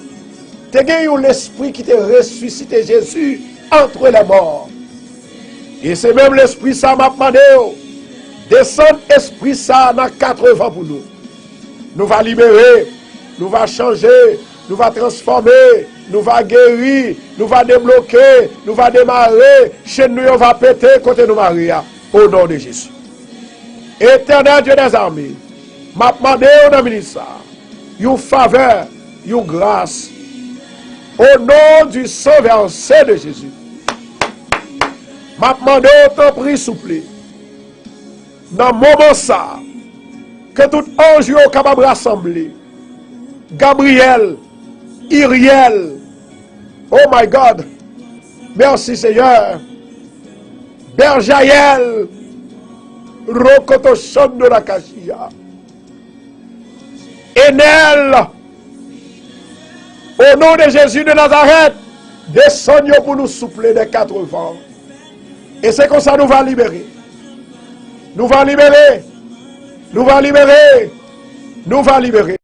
Speaker 1: tu as gagné l'esprit qui t'a ressuscité Jésus entre les morts. Et c'est même l'esprit ça m'a demandé, descendre esprit ça dans 80 pour nous. Nous va libérer, nous va changer, nous va transformer, nous va guérir, nous va débloquer, nous va démarrer, chez nous on va péter côté nous Maria, au nom de Jésus. Éternel Dieu des armées, m'a demandé au ministère, une faveur, une grâce, au nom du sang versé de Jésus. M'a demandé autant prix souple. Dans le moment ça, que tout ange est capable de rassembler. Gabriel, Iriel, oh my God, merci Seigneur, Berjaël, Rokoto Shondo la Kashia, Enel, au nom de Jésus de Nazareth, descendons pour nous soupler des 4 vents. Et c'est comme ça nous va libérer. Nous va libérer. Nous va libérer. Nous va libérer.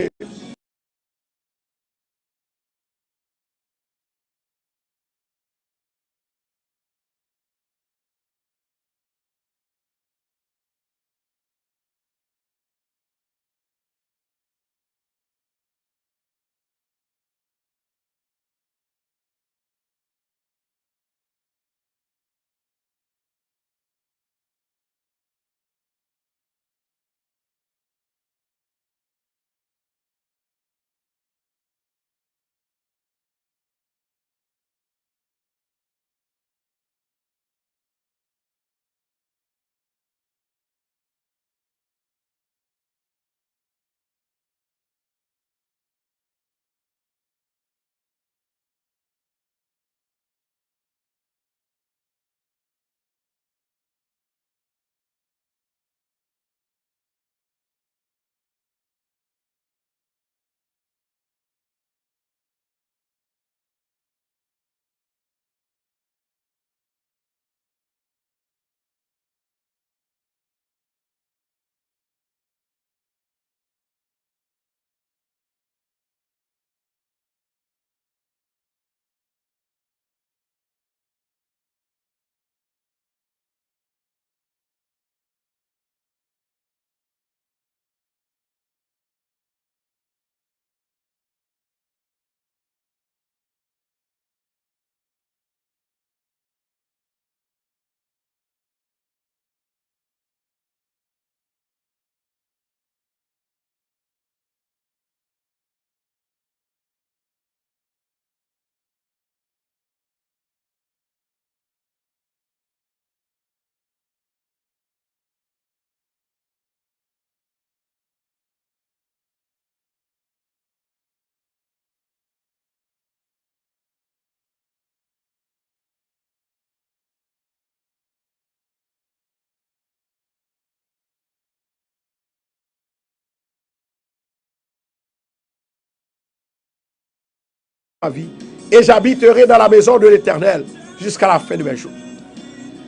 Speaker 1: ma vie et j'habiterai dans la maison de l'Éternel jusqu'à la fin de mes jours.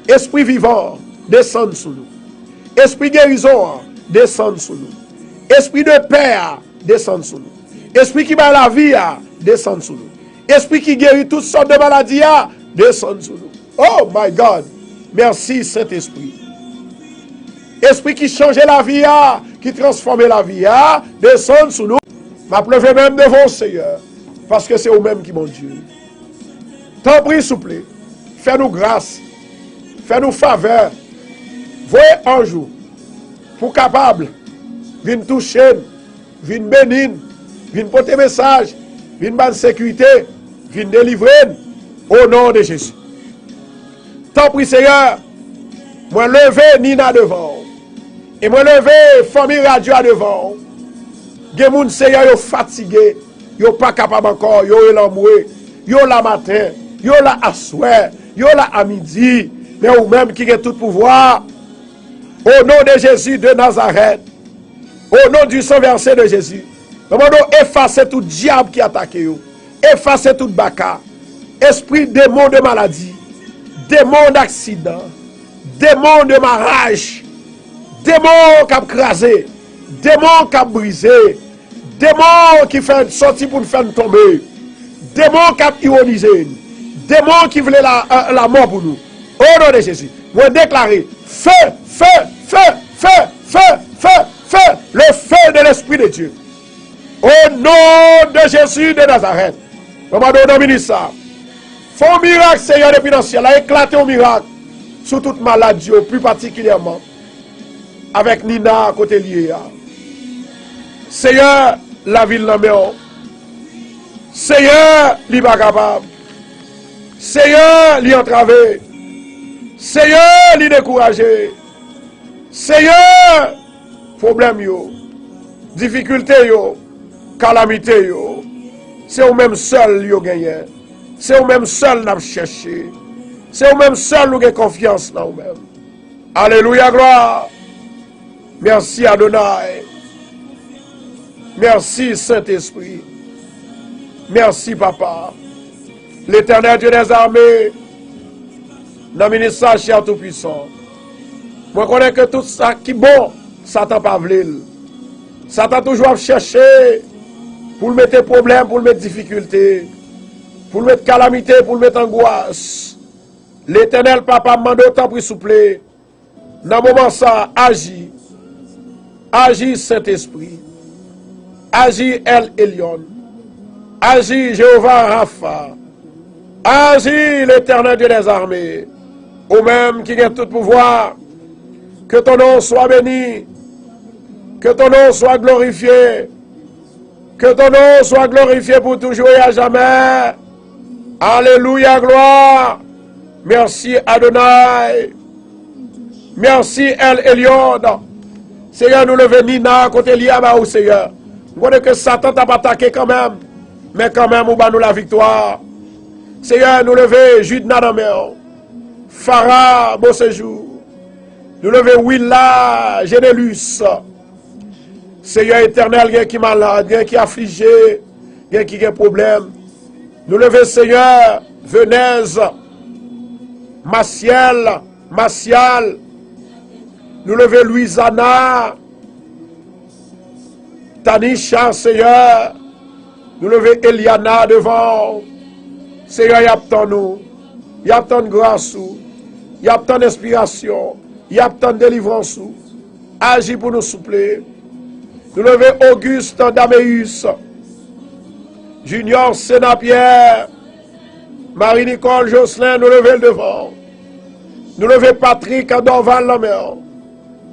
Speaker 1: Esprit vivant, descend sur nous. Esprit guérison, descend sur nous. Esprit de paix, descend sur nous. Esprit qui bat la vie, descend sur nous. Esprit qui guérit toutes sortes de maladies, descend sur nous. Oh my God, merci Saint-Esprit. Esprit qui changeait la vie, qui transformait la vie, descend sur nous. M'a pleuvé même devant Seigneur, parce que c'est vous-même qui mon Dieu. T'en prie, s'il vous plaît, fais-nous grâce, fais-nous faveur. Voyez un jour, pour capable, viens toucher, viens bénir, viens porter message, viens bonne sécurité, viens délivrer, au nom de Jésus. T'en prie, Seigneur, moi lever Nina devant, et moi lever famille radio devant. Gen moun Seigneur yo fatigué, yo pas capable encore, yo l'amoué, yo la matin, yo la assoir, yo la à midi, mais ou même qui a tout pouvoir. Au nom de Jésus de Nazareth, au nom du sang versé de Jésus, nous demandons effacer tout diable qui attaque yo, effacer tout baka, esprit démon de maladie, démon d'accident, démon de mariage, démon qui a crasé, démon qui a brisé, démon qui fait sortir pour nous faire tomber, démon qui a ironisé, démon qui voulait la mort pour nous. Au nom de Jésus, vous déclarez feu, feu, feu, feu, feu, feu, feu, le feu de l'Esprit de Dieu. Au nom de Jésus de Nazareth, nous demandons ça. Fais un miracle, Seigneur, depuis dans le ciel, éclater un miracle sur toute maladie, plus particulièrement avec Nina à côté lié. Seigneur, la ville n'a pas. Seigneur, il n'est pas capable. Seigneur, il est entravé. Seigneur, il est découragé. Seigneur, problème yo, difficulté yo, calamité yo. C'est vous même seul yo gagné. C'est vous même seul n'a cherché. C'est vous même seul nous avons confiance dans vous-même. Alléluia, gloire. Merci Adonai. Merci Saint-Esprit. Merci Papa. L'Éternel Dieu des armées, dans le ministère cher tout-puissant. Moi, je connais que tout ça qui est bon, Satan pas voulu. Satan toujours cherché pour le mettre problème, pour le mettre difficulté, pour le mettre calamité, pour le mettre angoisse. L'Éternel Papa m'a demandé autant pour souple. Dans le moment ça, agis. Agis Saint-Esprit. Agis El Elyon. Agis Jéhovah Rapha. Agis l'Éternel Dieu des armées. Ou même qui a tout pouvoir. Que ton nom soit béni. Que ton nom soit glorifié. Que ton nom soit glorifié pour toujours et à jamais. Alléluia, gloire. Merci Adonai. Merci El Elyon. Seigneur, nous levons Nina côté Liaba au Seigneur. Vous voyez que Satan t'a pas attaqué quand même. Mais quand même, nous avons la victoire. Seigneur, nous levons Jude Nadamel. Farah, beau séjour. Nous levons Willa, Génélus. Seigneur éternel, il y a qui est malade, il y a qui est affligé, il y a qui a problème. Nous levons Seigneur, Venez, Maciel. Nous levons Louisana, Tanisha, Seigneur. Nous levons Eliana devant. Seigneur, il y a tant nous. Il y a tant de grâce. Il y a tant d'inspiration. Il y a tant de délivrance. Agis pour nous soupler. Nous levons Auguste Daméus. Junior Sénapierre. Marie-Nicole Jocelyn, nous levons le devant. Nous levons Patrick Dorval Lamer.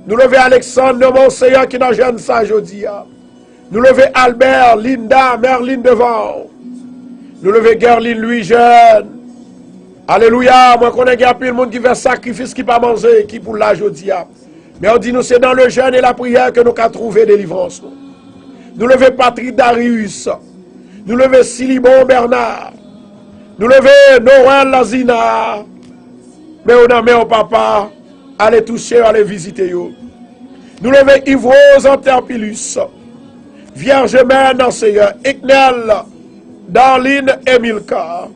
Speaker 1: Nous levons Alexandre, mon Seigneur, qui n'a jeune ça aujourd'hui. Nous levons Albert, Linda, Merline devant. Nous levons Gerline, lui jeune. Alléluia. Moi, je connais qu'il y a plus de monde qui fait sacrifice, qui pas manger, qui pour l'âge aujourd'hui. Mais on dit, nous, c'est dans le jeûne et la prière que nous avons trouvé délivrance. Nous levons Patrick Darius. Nous levons Silibon Bernard. Nous levons Noël Lazina. Mais on a mis au papa. Allez toucher, allez visiter. Yo. Nous levons Yvose Anterpilus. Vierge Mère, Seigneur. Ignel. Darlene Emilka.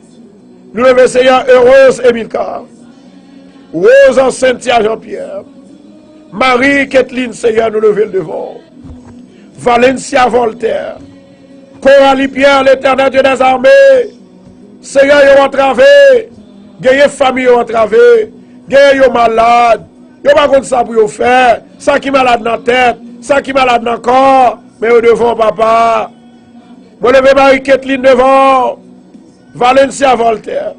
Speaker 1: Nous levons, Seigneur, Heureuse Emilka. Rose en Cynthia Jean-Pierre. Marie Kathleen, Seigneur, nous levons le devant. Valencia Voltaire. Coralie Pierre, l'Éternel Dieu des armées. Seigneur, ils ont entravé. Gagnez famille, ils ont entravé. Gagnez malade. Ils n'ont pas contre ça pour faire. Ça qui est malade dans la tête. Ça qui est malade dans le corps. Mais au devant, papa. Vous levez Marie Kathleen devant. Valencia Voltaire.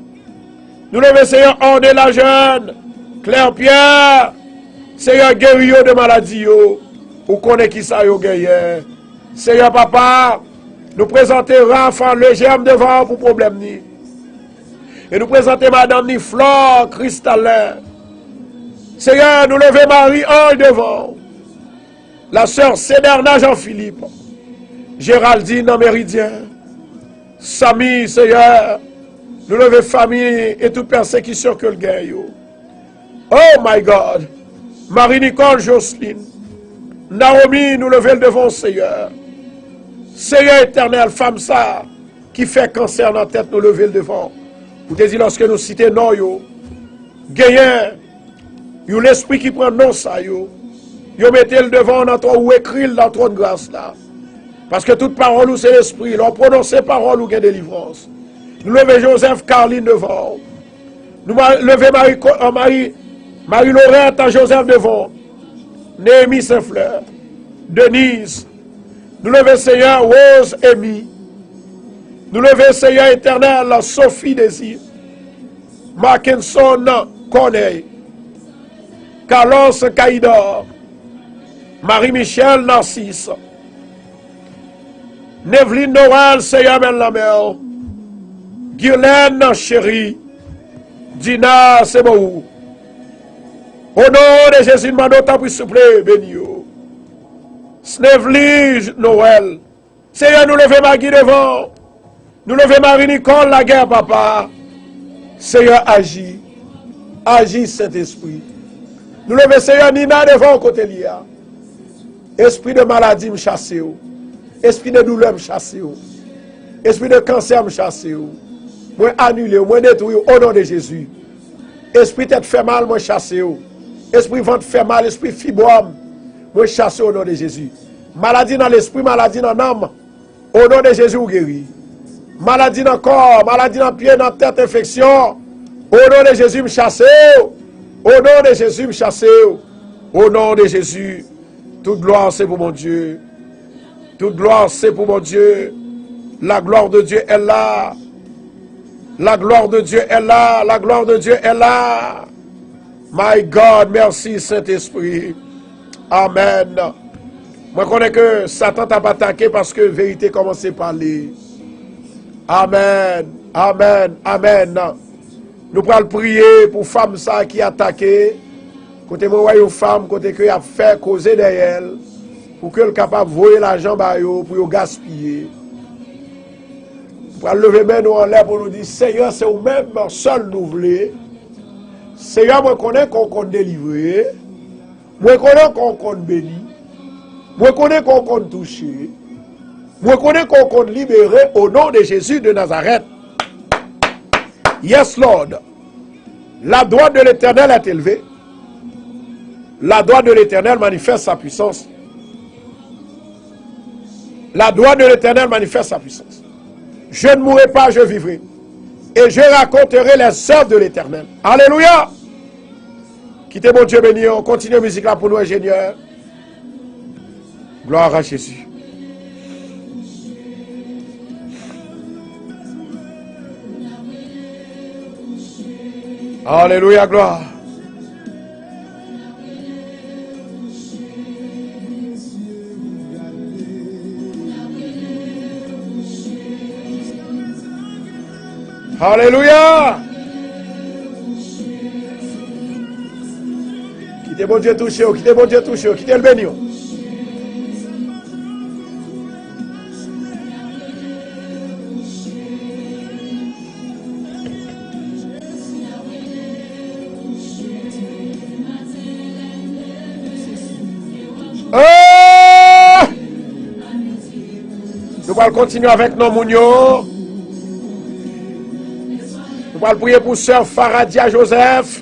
Speaker 1: Nous levons, Seigneur, Orné la jeune. Claire Pierre. Seigneur, guéris de maladie. Ou connaît qui ça yo gagné. Seigneur, papa. Nous présentons Raphaël le germe devant pour problème ni. Et nous présentons Madame ni Flore Cristallin. Seigneur, nous levons Marie-Ange devant. La sœur Céderna Jean-Philippe. Géraldine en Méridien. Samy, Seigneur. Nous levons famille et toute personne qui circule gagne. Oh my God. Marie-Nicole Jocelyne. Naomi, nous levons devant Seigneur. Seigneur éternel, femme ça, qui fait cancer dans la tête, nous lever le devant. Vous te dites, lorsque nous citons non, yo, gagnant, yo l'esprit qui prend non ça, yo mettez le devant dans ton, ou écrit dans ton grâce là. Parce que toute parole ou c'est l'esprit, l'on prononce parole ou gagne délivrance. Nous levons Joseph Carline devant. Nous levons Marie-Laurette à Joseph devant. Néhémie Saint-Fleur. Denise. Nous levons Seigneur Rose Amy. Nous levons Seigneur éternel Sophie Désir. Mackinson Corneille. Carlos Caïdor. Marie-Michel Narcisse. Nevline Noël Seigneur Benlamel. Guylaine Chérie. Dina Sebou. Au nom de Jésus, demandons ta pour s'il vous plaît, béni. Snevely Noël. Seigneur, nous levons Magui devant. Nous levons Marie-Nicole la guerre, papa. Seigneur, agis. Agis, Saint-Esprit. Nous levons Seigneur Nina devant côté lié. Esprit de maladie me chasse. Esprit de douleur me chasse. Esprit de cancer me chasse. Moi annulé, moi détruit au nom de Jésus. Esprit tête fait mal, moi chasse. Esprit ventre fait mal, esprit fibrome. Moi chasse au nom de Jésus. Maladie dans l'esprit, maladie dans l'âme. Au nom de Jésus, vous guéris. Maladie dans le corps, maladie dans le pied, dans la tête, infection. Au nom de Jésus, me chasse. Au nom de Jésus, me chasse. Au nom de Jésus. Toute gloire, c'est pour mon Dieu. Toute gloire, c'est pour mon Dieu. La gloire de Dieu est là. La gloire de Dieu est là. La gloire de Dieu est là. My God, merci Saint-Esprit. Amen. Moi, je connais que Satan t'a pas attaqué parce que la vérité commence à parler. Amen. Amen. Amen. Nous allons prier pour femme ça qui a attaqué. Côté moi, une femme, côté que a fait causer derrière elle. Pour qu'elle soit capable de voyer l'argent pour gaspiller. Nous allons lever main en l'air pour nous dire, Seigneur, c'est vous-même seul nous voulons. Seigneur, moi, je connais qu'on compte délivrer. Moi, je connais qu'on compte béni. Moi, je connais qu'on compte toucher. Moi, je connais qu'on compte libérer au nom de Jésus de Nazareth. Yes, Lord. La droite de l'Éternel est élevée. La droite de l'Éternel manifeste sa puissance. La droite de l'Éternel manifeste sa puissance. Je ne mourrai pas, je vivrai. Et je raconterai les œuvres de l'Éternel. Alléluia. Quittez mon Dieu béni. On continue la musique là pour nous, ingénieurs. Gloire à Jésus. Alléluia, gloire. Alléluia. Quittez bon Dieu touché, quittez bon Dieu touché, quittez le béni. Nous allons continuer avec nos mounions. va prier pour sœur Faradia Joseph.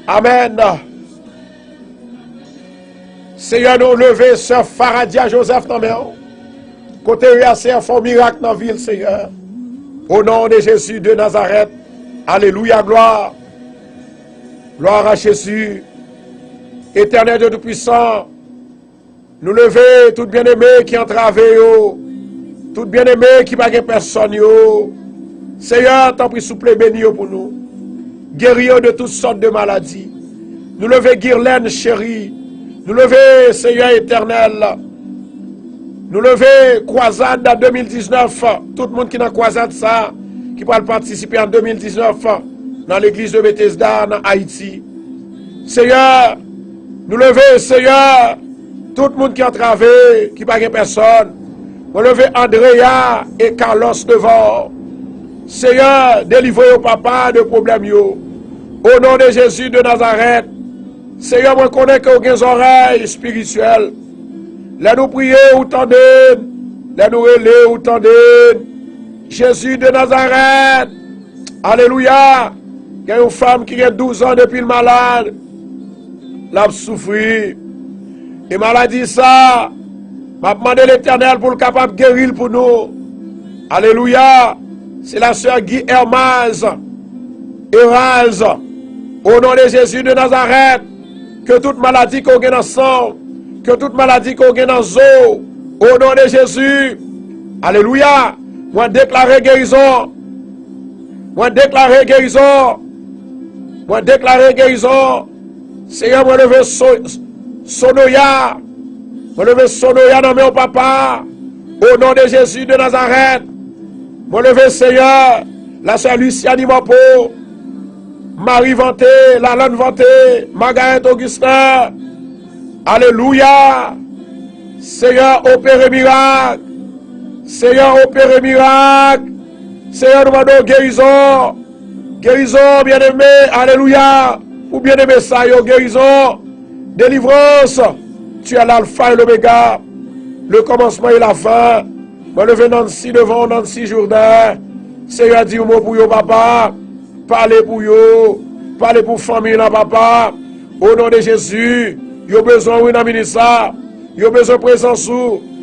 Speaker 1: Amen. Seigneur, nous lever sœur Faradia Joseph dans mes mains. Côté UACR font miracle dans la ville, Seigneur. Au nom de Jésus de Nazareth. Alléluia, gloire. Gloire à Jésus. Éternel Dieu Tout-Puissant. Nous lever tout bien-aimé qui entrave yo. Tout bien-aimé qui n'a pas personne yo. Seigneur, t'en prie souple béni yo pour nous. Guéris de toutes sortes de maladies. Nous lever Guirlaine chérie. Nous lever Seigneur éternel. Nous lever croisade en 2019. Tout le monde qui est dans croisade ça, qui va participer en 2019 dans l'église de Bethesda en Haïti. Seigneur, nous lever Seigneur, tout le monde qui est entravé, qui n'a pas personne. Nous lever Andrea et Carlos devant. Seigneur, délivrez au papa de problèmes yo. Au nom de Jésus de Nazareth. Seigneur, moi connais que vous avez des oreilles spirituelles. Là nous prier ou tendez. Là nous relais ou tendez. Jésus de Nazareth. Alléluia. Il y a une femme qui a 12 ans depuis le malade. L'a souffert. Et maladie ça. M'a demandé l'Éternel pour le capable de guérir pour nous. Alléluia. C'est la sœur Guy Hermaz. Eraz. Au nom de Jésus de Nazareth. Que toute maladie qu'on a dans le sang. Que toute maladie qu'on a dans le zoo. Au nom de Jésus. Alléluia. Moi déclarer guérison. Moi déclarer guérison. Moi déclarer guérison. Seigneur, moi lever Sonoya. Moi lever Sonoya dans mon papa. Au nom de Jésus de Nazareth. Moi lever Seigneur. La sœur Luciane Mopo. Marie Vanté. Lalane Vanté. Margaret Augustin. Alléluia. Seigneur, opérez miracle. Seigneur, opérez miracle. Seigneur, nous demandons guérison. Guérison, bien-aimé. Alléluia. Ou bien-aimé, ça, yo, guérison. Délivrance. Tu es l'alpha et l'oméga. Le commencement et la fin. Moi, levé Nancy devant Nancy Jourdain. Seigneur, dis un mot pour yo, papa. Parlez pour yo. Parlez pour famille, là, papa. Au nom de Jésus. Yo besoin, oui, dans le ministère. Yo besoin de présence.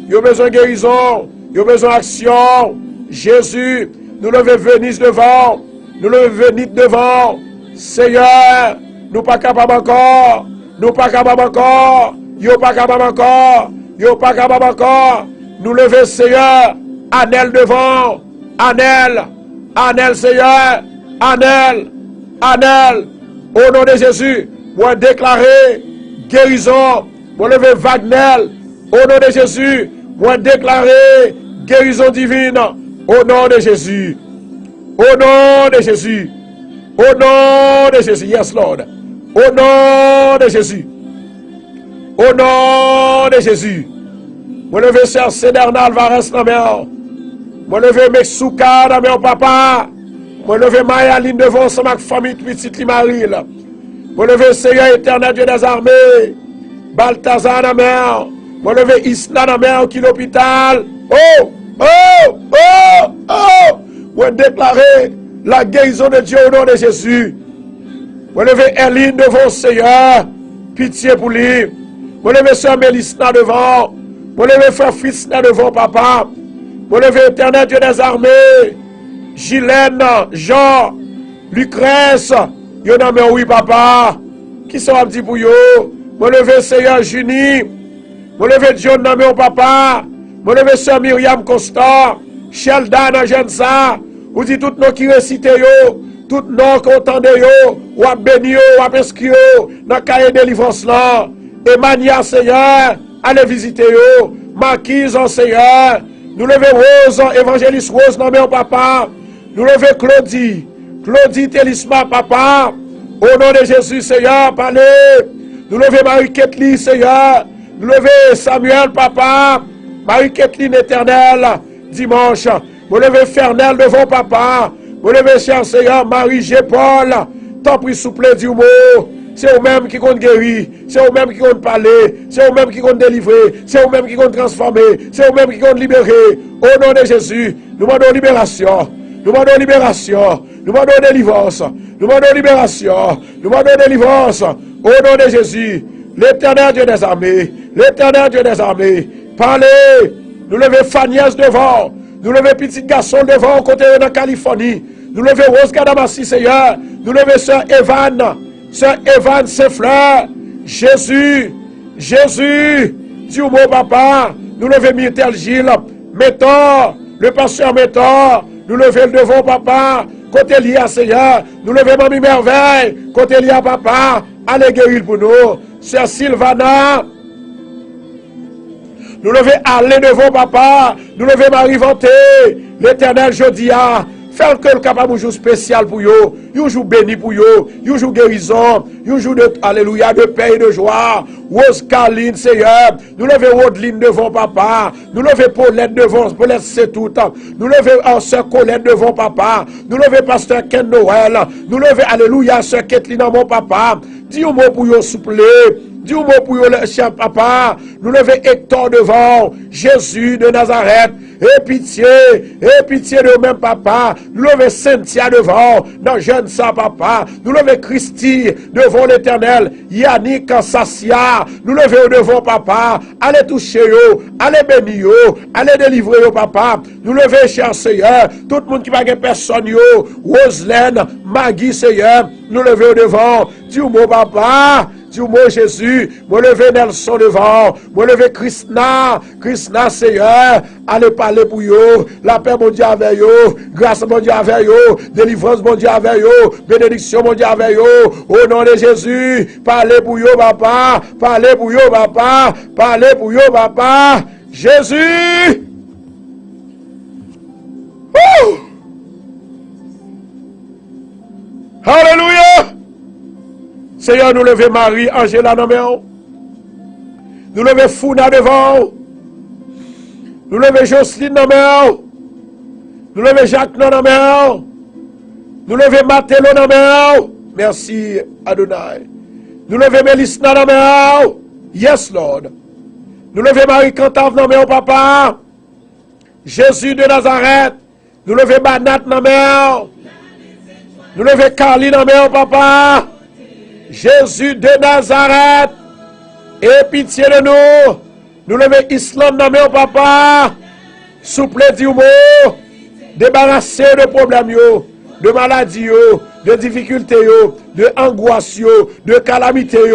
Speaker 1: Yo besoin de guérison. Yo besoin d'action. Jésus, nous levons Venise devant. Nous levons Venise devant. Seigneur, nous pas capables encore. Nous pas capables encore. Yo pas capable encore. Yo pas capable encore. Nous levons Seigneur. Anel devant. Anel. Anel Seigneur. Anel. Anel. Au nom de Jésus. Moi déclarer guérison. Moi lever Wagner. Au nom de Jésus. Moi déclarer guérison divine. Au nom de Jésus. Au nom de Jésus. Au nom de Jésus. Yes, Lord. Au nom de Jésus. Au nom de Jésus. Moi lever Sœur Céderna Alvarez dans mes. Moi lever Mexouka dans mes papa. Moi lever Mayaline devant sa famille petite Limaril. Moi lever Seigneur éternel Dieu des armées. Balthazar dans mes. Moi lever Isla dans mes qui l'hôpital. Oh! Oh! Oh! Oh! Moi déclarer la guérison de Dieu au nom de Jésus. Moi lever Eline devant Seigneur. Pitié pour lui. Moi lever Sœur Mélissa devant. Moi lever Frère Fritz devant papa. Moi lever éternel Dieu des armées. Gilène, Jean, Lucrèce. Yo nan men oui papa. Qui sont dit pour yo? Moi lever Seigneur Junie. Moi lever John nan men papa. Moi lever Sœur Myriam Constant. Sheldon Agenza. Ou dit tout nos qui récite yo. Tout nos qui entendent yo. Ou a béni yo, ou a pesky yo. Dans cahier de délivrance là. Emmanuel Seigneur. Allez visiter yo. Marquise en Seigneur. Nous levons Rose, évangéliste Rose, non mais papa. Nous levons Claudie. Claudie Télisma, papa. Au nom de Jésus, Seigneur, parlez. Nous levons Marie-Kathleen, Seigneur. Nous levons Samuel, papa. Marie-Kathleen éternelle, dimanche. Nous levons Fernel devant papa. Nous levons, cher Seigneur, Marie-G-Paul. Tant pis souple du mot. C'est eux-mêmes qui comptent guérir. C'est eux-mêmes qui comptent parler. C'est eux-mêmes qui comptent délivrer. C'est eux-mêmes qui comptent transformer. C'est eux-mêmes qui comptent libérer. Au nom de Jésus, nous demandons libération. Nous demandons libération. Nous demandons délivrance. Nous demandons libération. Nous demandons délivrance. Au nom de Jésus. L'Éternel Dieu des armées. L'Éternel Dieu des armées. Parlez. Nous levons Fanias devant. Nous levons petit garçon devant côté de la Californie. Nous levons Rose Gadamassi, Seigneur. Nous levons Sœur Evan. Sœur Evan, ses frères. Jésus. Jésus. Dieu mon papa. Nous levons Myrtle Gilles. Méthode. Le pasteur Méthode. Nous levons le devant papa. Côté lié à Seigneur. Nous levons Mamie Merveille. Côté lié à papa. Allez guérir pour nous. Sœur Sylvana. Nous levons aller devant papa. Nous levons Marie Vanté. L'Éternel Jodia. Faire que le capable jour spécial pour yo. Un jour béni pour yo. Un jour guérison. Un jour de alléluia, de paix et de joie. Rose Caline, Seigneur. Nous levons Rodeline devant papa. Nous levons Paulette devant. Paulette c'est tout. Nous levons Sœur Colette devant papa. Nous levons Pasteur Ken Noël. Nous levons alléluia, Sœur Kathleen mon papa. Dis un mot pour yo souple. Dis un mot pour le cher papa. Nous levons Hector devant. Jésus de Nazareth. Et pitié de même papa. Nous levons Cynthia devant. Dans jeune ça papa. Nous levons Christy devant l'Éternel. Yannick Sassia. Nous levons devant papa. Allez toucher yo. Allez bénir yo. Allez délivrer yo papa. Nous levons cher Seigneur. Tout le monde qui va gagner personne yo. Roselaine, Maggie Seigneur. Nous levons devant. Dis mon papa. Dieu moi Jésus, moi lever Nelson devant, moi lever Krishna Seigneur, allez parler pour yo, la paix mon Dieu avec yo, grâce mon Dieu avec yo, délivrance mon Dieu avec yo, bénédiction mon Dieu avec yo, au nom de Jésus, parlez pour yo papa, parlez pour yo papa, parlez pour yo papa, Jésus. Woo! Alléluia. Seigneur, nous levons Marie, Angela dans main. Nous levons Founa devant. Nous levons Jocelyne dans main. Nous levons Jacques dans main. Nous levons Mathélo dans main. Merci Adonai. Nous levons Mélisse dans main. Yes, Lord. Nous levons Marie Cantave dans main, papa. Jésus de Nazareth. Nous levons Banat dans main. Nous levons Carly dans main, papa. Jésus de Nazareth, et pitié de nous. Nous levons Islam dans nos papa. Souple du mot. Débarrasser de problèmes, de maladies, de difficultés, de angoisses, de calamités,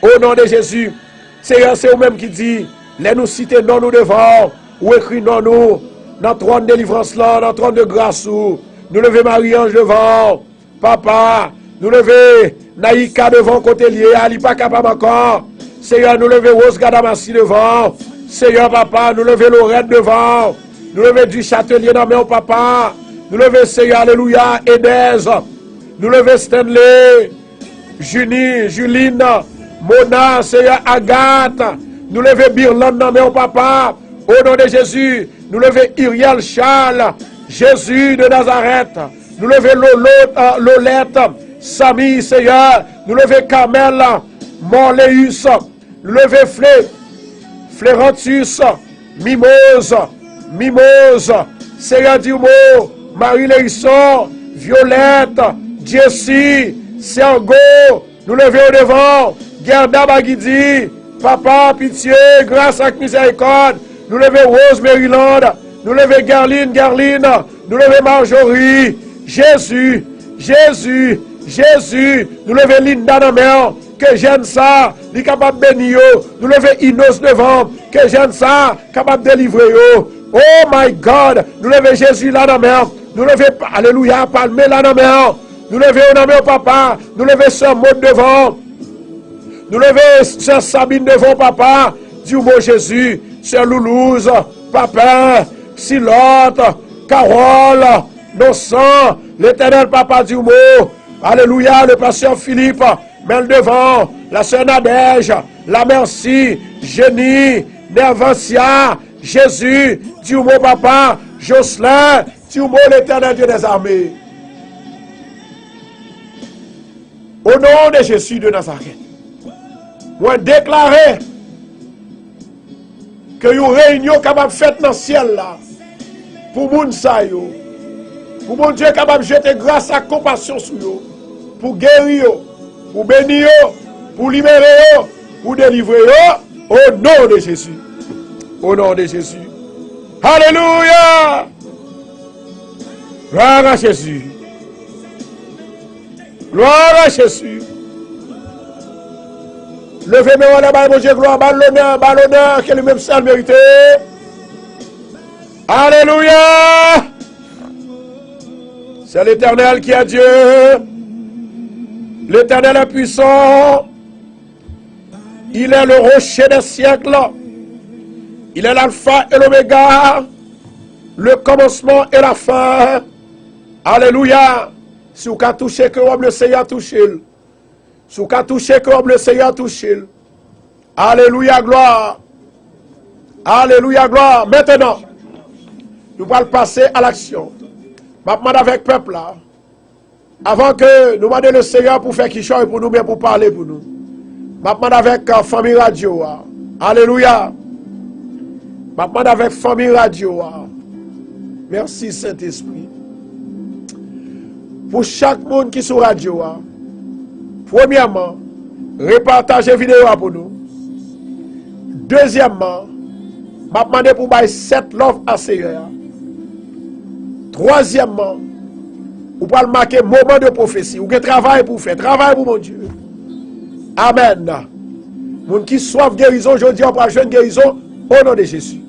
Speaker 1: au nom de Jésus. Seigneur, c'est vous-même qui dit, les nous citer non nous devant, ou écrit non nous, dans le trône de délivrance là, dans le trône de grâce. Nous levons Marie-Ange devant, papa. Nous levons Naïka devant côté lié, Ali pas capable encore. Seigneur, nous levons Rose Gadamassi devant. Seigneur, papa, nous levons Lorette devant. Nous levons du Châtelier dans mes papa. Nous levons Seigneur, alléluia, Edez. Nous levons Stanley, Juline, Mona, Seigneur, Agathe. Nous levons Birland dans mes papa. Au nom de Jésus, nous levons Uriel Charles, Jésus de Nazareth. Nous levons Lolette. Samy, Seigneur, nous levons Carmel, Morleus, nous levons Flérantus, Mimose, Seigneur Dimo, Marie-Lérisson, Violette, Jessie, Sergo, nous levons devant, Gerda Baguidi, Papa, pitié, grâce à miséricorde, nous levons Rose Maryland, nous levons Garline, nous levons Marjorie, Jésus, nous levons Linda dans main, que j'aime ça, il est capable de bénir. Nous levons Inos devant, que j'aime ça, capable de délivrer. Oh my God, nous levons Jésus là dans main, nous levons, alléluia, Palmé là dans main, nous levons dans main papa, nous levons Sœur Maud devant, nous levons Sœur Sabine devant papa, Dieu mot Jésus, Sœur Loulouse, papa, Silotte, Carole, Innocent, l'Éternel papa Dieu mot. Alléluia, le pasteur Philippe, Mel devant, la sœur Nadège, la Merci, Jenny, Nervancia, Jésus, Dieu mon papa, Jocelyn, Dieu mon l'Éternel Dieu des armées. Au nom de Jésus de Nazareth, moi déclarer que une réunion capable de faire dans le ciel là, pour moun sa yo, Pour mon Dieu capable de jeter grâce à compassion sur eux. Pour guérir, pour bénir, pour libérer, pour délivrer. Au nom de Jésus. Au nom de Jésus. Alléluia. Gloire à Jésus. Gloire à Jésus. Levez-moi là-bas, mon Dieu, gloire, bas l'honneur, que lui-même seul mérité. Alléluia. C'est l'Éternel qui est Dieu. L'Éternel est puissant. Il est le rocher des siècles. Il est l'alpha et l'oméga. Le commencement et la fin. Alléluia. Si vous avez touché, que le Seigneur touche. Si vous avez touché, que le Seigneur touche. Alléluia, gloire. Alléluia, gloire. Maintenant, nous allons passer à l'action. Je demande avec le peuple là. Avant que nous demandions le Seigneur pour faire quelque chose pour nous, mais pour parler pour nous. Je demande avec la famille radio. Alléluia. Je demande avec la famille radio. Merci Saint-Esprit. Pour chaque monde qui est sur radio. Premièrement, repartagez vidéo pour nous. Deuxièmement, je demande pour bailler 7 love à Seigneur. Troisièmement, vous pouvez marquer moment de prophétie. Vous avez travail pour faire. Travail pour mon Dieu. Amen. Moun qui soif guérison, je dis on va jouer une guérison au nom de Jésus.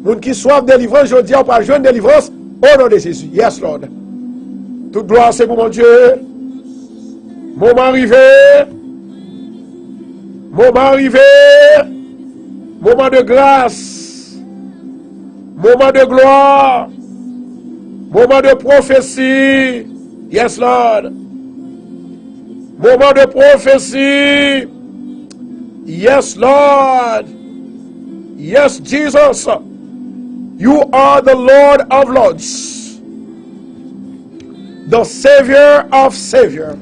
Speaker 1: Moun qui soif délivrance, je dis on va jouer une délivrance au nom de Jésus. Yes, Lord. Toute gloire, c'est pour mon Dieu. Moment arrivé. Moment arrivé. Moment de grâce. Moment de gloire. Moment de prophétie. Yes, Lord. Moment de prophétie. Yes, Lord. Yes, Jesus. You are the Lord of Lords. The Savior of Savior.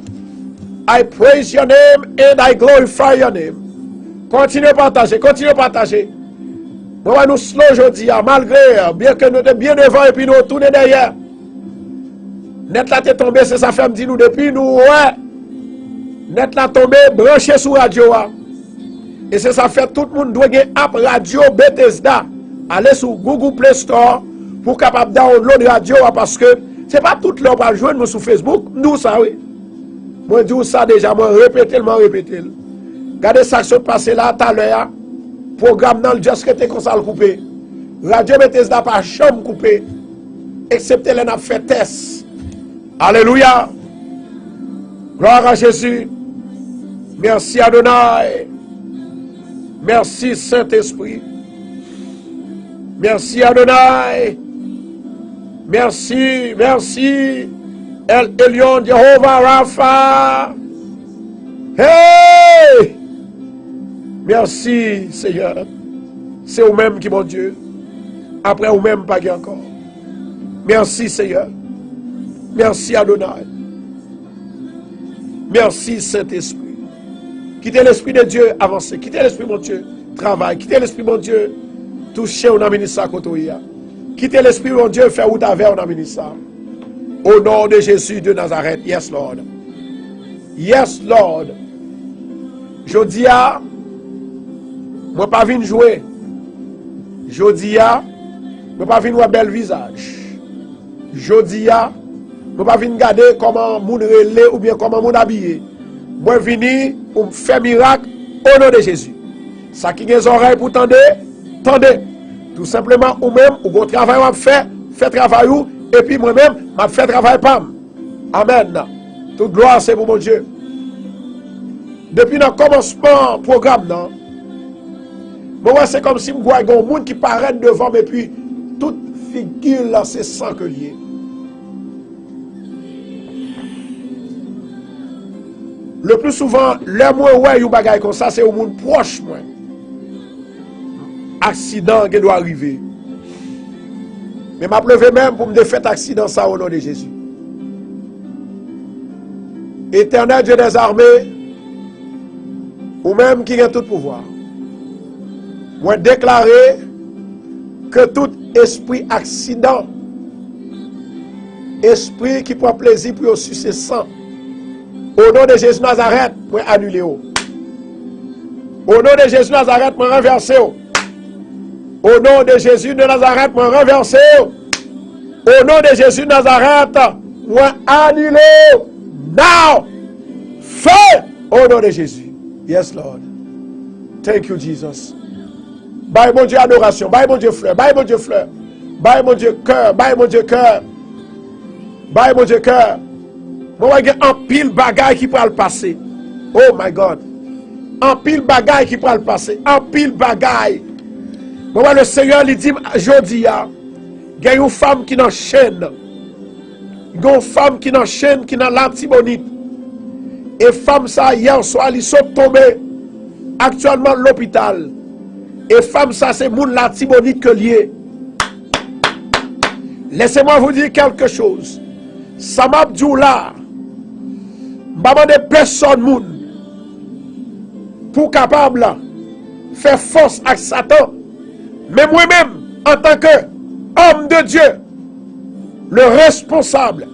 Speaker 1: I praise your name and I glorify your name. Continuez à partager, continuez à partager. Nous allons nous slow aujourd'hui, malgré, bien que nous sommes bien devant et puis nous tournons derrière. Net là t'es tombé, c'est ça fait me dire nous depuis nous, ouais. Net là tombé, branché sur radio. Et c'est ça fait tout le monde doit gagner app radio Bethesda. Allez sur Google Play Store pour capable download radio parce que c'est pas tout le monde va joindre sur Facebook, nous ça oui. Moi dis ça déjà, moi répéter. Regardez ça qui s'est passé là tout à l'heure. Programme dans le just était comme ça le coupé. Radio Bethesda pas chambre coupé. Excepté les n'a fait test. Alléluia. Gloire à Jésus. Merci Adonai. Merci Saint-Esprit. Merci Adonai. Merci, merci. El Elyon, Jehovah Rapha. Hey! Merci Seigneur. C'est vous-même qui mon Dieu. Après vous-même pas encore. Merci Seigneur. Merci Adonai. Merci Saint-Esprit. Quittez l'Esprit de Dieu, avancez. Quittez l'Esprit mon Dieu, travail. Quittez l'Esprit mon Dieu, touchez on a ministre kotoya. Quittez l'Esprit mon Dieu, faire ou t'avais on a ministre. Au nom de Jésus de Nazareth. Yes Lord. Yes Lord. Je dis à moi pas venir jouer. Je dis à moi pas venir voir bel visage. Je dis à moi pas venir regarder comment moun relé ou bien comment moun habillé. Moi venir pour faire miracle au nom de Jésus. Ça qui a des oreilles pour tendre, tendez. Tout simplement ou même ou bon travail à faire, fait travail ou et puis moi-même m'a fait travail pam. Amen. Toute gloire c'est pour mon Dieu. Depuis le commencement programme non. Moi c'est comme si je vois un monde qui paraît devant mais puis toute figure là c'est sans que lié. Le plus souvent, les moins ouais yon bagay comme ça, c'est au monde proche moi. Accident qui doit arriver. Mais m'a levé même pour me défaire accident ça au nom de Jésus. Éternel Dieu des armées, ou même qui a tout pouvoir. Moi déclarer que tout esprit accident Esprit qui prend plaisir pour sucer sang. Au nom de Jésus Nazareth, moi annuler. Au nom de Jésus Nazareth, moi renverser. Au nom de Jésus de Nazareth, moi renverser. Au nom de Jésus Nazareth, moi annuler. Now. Feu. Au nom de Jésus. Yes, Lord. Thank you, Jesus. Bye, mon Dieu, adoration. Bye, mon Dieu, fleur. Bye, mon Dieu, fleur. Bye, mon Dieu, cœur. Bye, mon Dieu, cœur. Bye, mon Dieu, cœur. Moi, il y a un pile bagaille qui peut le passer. Oh, my God. Un pile bagaille qui peut le passer. Un pile bagaille. Moi, le Seigneur lui dit, jeudi, il y a une femme qui n'enchaîne. Il y a une femme qui n'enchaîne, qui n'a l'antibonite. Et femme, ça, hier soir, ils sont tombés. Actuellement, l'hôpital. Et femme, ça, c'est mon l'antibonite que lié. Laissez-moi vous dire quelque chose. Ça m'a dit là. Maman de personne moun pour capable faire force à Satan. Mais moi-même, en tant que homme de Dieu, le responsable,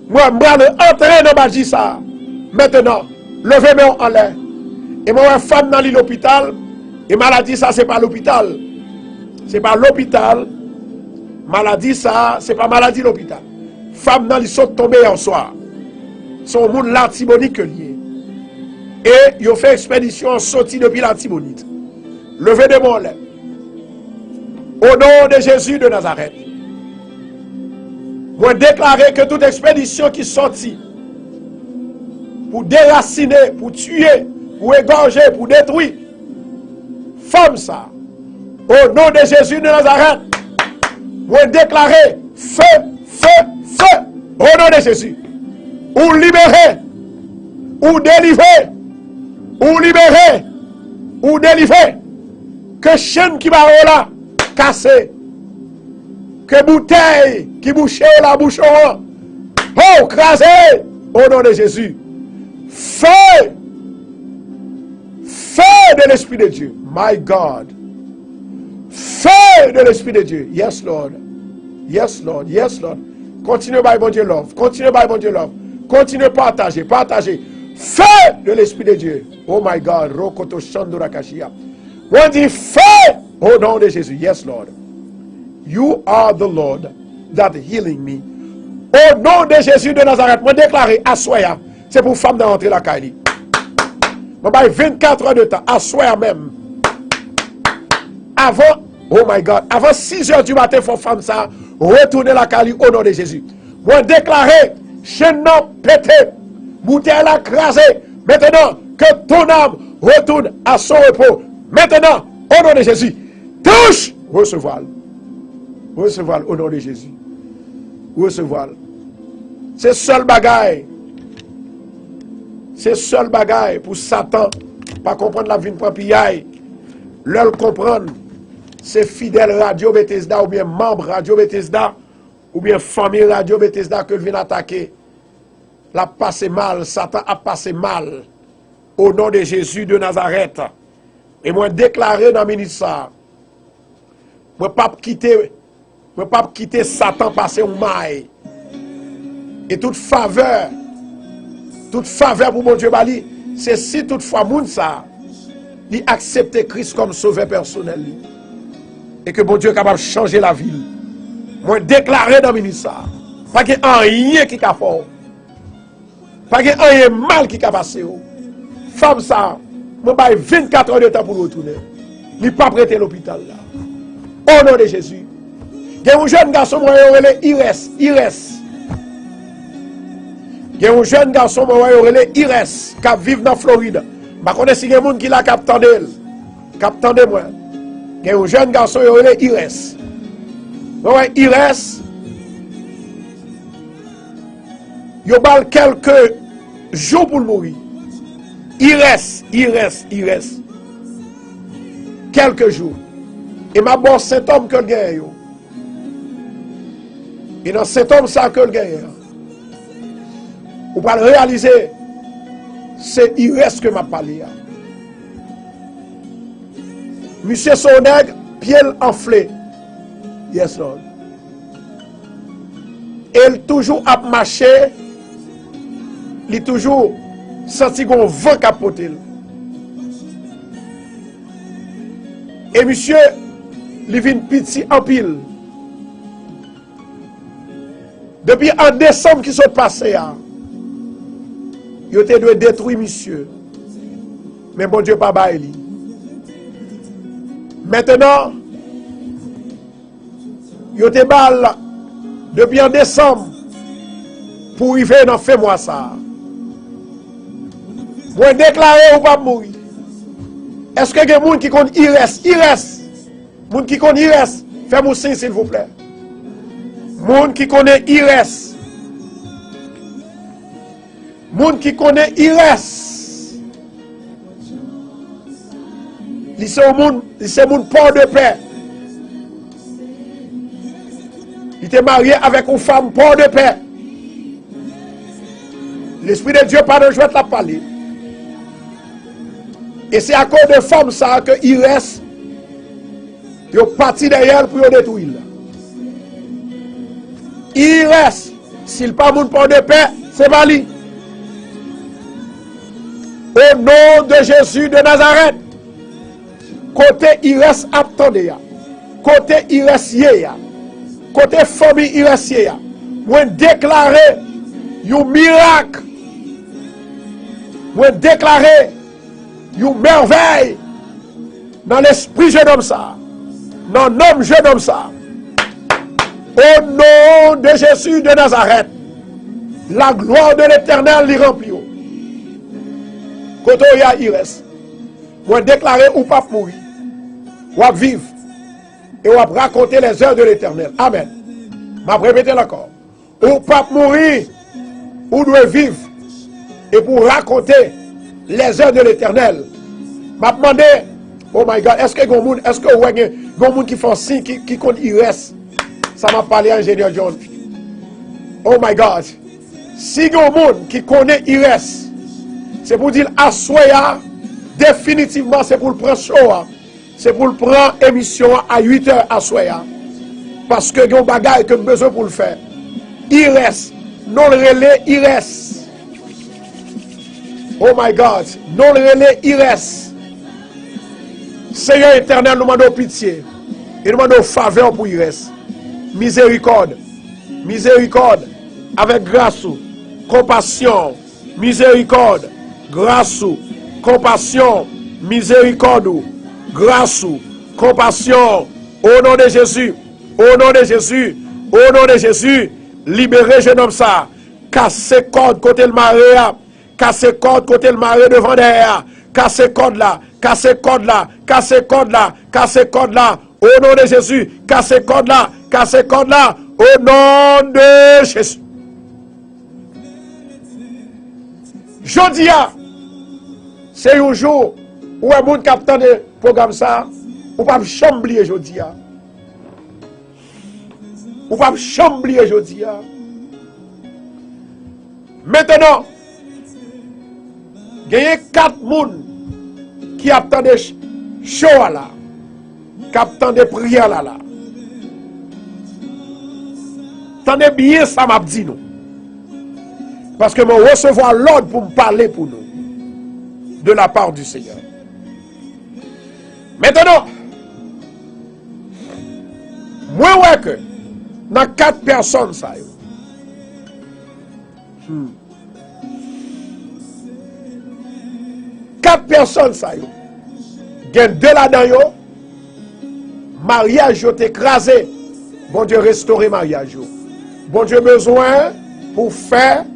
Speaker 1: moi, je vais entrer dans ma ça. Maintenant, levez-moi en l'air. Et moi, une femme dans l'hôpital, et maladie, ça, c'est pas l'hôpital. C'est pas l'hôpital. Maladie, ça, c'est pas maladie l'hôpital. Femme dans les sont tombées en soir. Son monde l'antibonite lié. Et ils ont fait expédition sorti depuis l'antibonite. Levez de mon lait. Au nom de Jésus de Nazareth. Moi déclarer que toute expédition qui sortit pour déraciner, pour tuer, pour égorger, pour détruire, femme ça. Au nom de Jésus de Nazareth. Moi déclarer feu, feu, feu. Au nom de Jésus. Ou libérer, ou délivrer, ou libérer, ou délivrer. Que chaîne qui va là, cassé. Que bouteille qui bouchait la bouche, oh, crasé. Au nom de Jésus. Feu. Feu de l'Esprit de Dieu. My God. Feu de l'Esprit de Dieu. Yes, Lord. Yes, Lord. Yes, Lord. Continuez by bon Dieu love. Continuez by bon Dieu love. Continuez partager, partager. Feu de l'Esprit de Dieu. Oh my God. Rokoto Shandura Kashia. On dit feu au nom de Jésus. Yes, Lord. You are the Lord that healing me. Au nom de Jésus de Nazareth, moi déclaré à soya. C'est pour femme d'entrer la Kali. Moi 24 heures de temps. À soya même. Avant, oh my God, avant 6 heures du matin, il faut femme ça. Retourner la Kali au nom de Jésus. Moi déclaré. Chaîne pété, bouteille la crasé. Maintenant, que ton âme retourne à son repos. Maintenant, au nom de Jésus, touche, recevoir. Recevoir au nom de Jésus. Recevoir. C'est seul bagaille. C'est seul bagaille pour Satan. Pas comprendre la vie de papillaille. Leur comprendre. C'est fidèle Radio Bethesda ou bien membre Radio Bethesda. Ou bien famille Radio Bethesda que vient attaquer. La passé mal, Satan a passé mal. Au nom de Jésus de Nazareth. Et moi déclaré dans le ministère. Moi pas quitter Satan passer un maille. Et toute faveur pour mon Dieu Bali, c'est si toutefois moun ça, il accepte Christ comme sauveur personnel. Et que mon Dieu est capable de changer la ville. Moi déclaré dans le ministère. Pas qu'il y ait rien qui a fait. Pas qu'il y ait rien mal qui a passé. Femme ça, moi j'ai 24 heures de temps pour retourner. Il n'est pas prêté à l'hôpital là. Au nom de Jésus. Il y a un jeune garçon, moi il reste. Il y a un jeune garçon, moi il reste, qui vit dans Floride. Je connais si il y a des gens qui l'a captandé. Captandé moi. Il y a un jeune garçon, il reste. Il reste. Il y a quelques jours pour mourir. Il reste. Quelques jours. Et ma bon cet homme que le gagne. Et dans cet homme ça que le gagne. Vous pouvez le réaliser. C'est il reste que m'a parlé. Monsieur Sonègre, pied enflé. Yes, Lord. elle toujours a marché, il toujours senti qu'on vent capoter. Et monsieur, il vient petit en pile. Depuis en décembre qui s'est passé, il était dû détruire monsieur. Mais bon Dieu pas bail. Maintenant, il était balle depuis en décembre pour arriver dans fait moi ça. Moi déclarer ou pas mourir. Est-ce que il y a des gens qui connaissent IRS? Moun qui connaît IRS, fais-moi signe s'il vous plaît. Moun qui connaît IRS. Moun qui connaît IRS. C'est mon port de paix. Il était marié avec une femme port de paix. L'Esprit de Dieu, pardon, je vais te la parler. Et c'est à cause de femmes ça que IRS ils sont partis derrière pour détruire. IRS, s'il pas mon port de paix, c'est pas lui. Au nom de Jésus de Nazareth, côté IRS attendez, côté IRS côté famille IRS, moi déclarer un miracle, moi déclarer une merveille dans l'esprit jeune homme ça, dans l'homme jeune homme ça. Au nom de Jésus de Nazareth, la gloire de l'Éternel l'y remplit. Quand il y a IRS, moi déclarer ou pas mourir, ou à vivre, et ou à raconter les heures de l'Éternel. Amen. Je vais répéter encore. Ou pas mourir, ou doit vivre, et pour raconter les heures de l'Éternel. Je vais demander, oh my God, est-ce que il y a des gens qui font signe, qui comptent IRS? Ça m'a parlé à ingénieur John. Oh my God. Si il y a des gens qui connaissent IRS, c'est pour dire assoya, définitivement, c'est pour le prendre show. C'est pour le prendre émission à 8h à soya. Parce que il y a des bagages que besoin pour le faire. IRS, non le relais IRS. Oh my God, non le relais IRS. Seigneur éternel, nous demandons pitié. Et nous demandons faveur pour IRS. Miséricorde. Miséricorde. Avec grâce. Compassion. Miséricorde. Grâce. Compassion. Miséricorde. Grâce. Compassion. Au nom de Jésus. Au nom de Jésus. Au nom de Jésus. Libérez jeune homme ça. Cassez corde côté le marais. Cassez corde côté le marais devant derrière. Cassez corde là. Cassez corde là. Cassez corde là. Cassez corde là. Au nom de Jésus. Cassez corde là. Cassez corde là. Au nom de Jésus. Jodia, c'est un jour où un monde captant de programme ça, ou pas chambler Jodia. Ou pas chambler Jodia. Maintenant, il y a 4 personnes qui attendent show là, qui attendent prières là. Tendez bien ça m'a dit nous. Parce que je recevoir l'ordre pour me parler pour nous. De la part du Seigneur. Maintenant, moi ouais que dans 4 personnes ça. 4 personnes ça. Il y a 2 là-dedans. Mariage est écrasé. Bon Dieu restaurer mariage. Bon Dieu besoin pour faire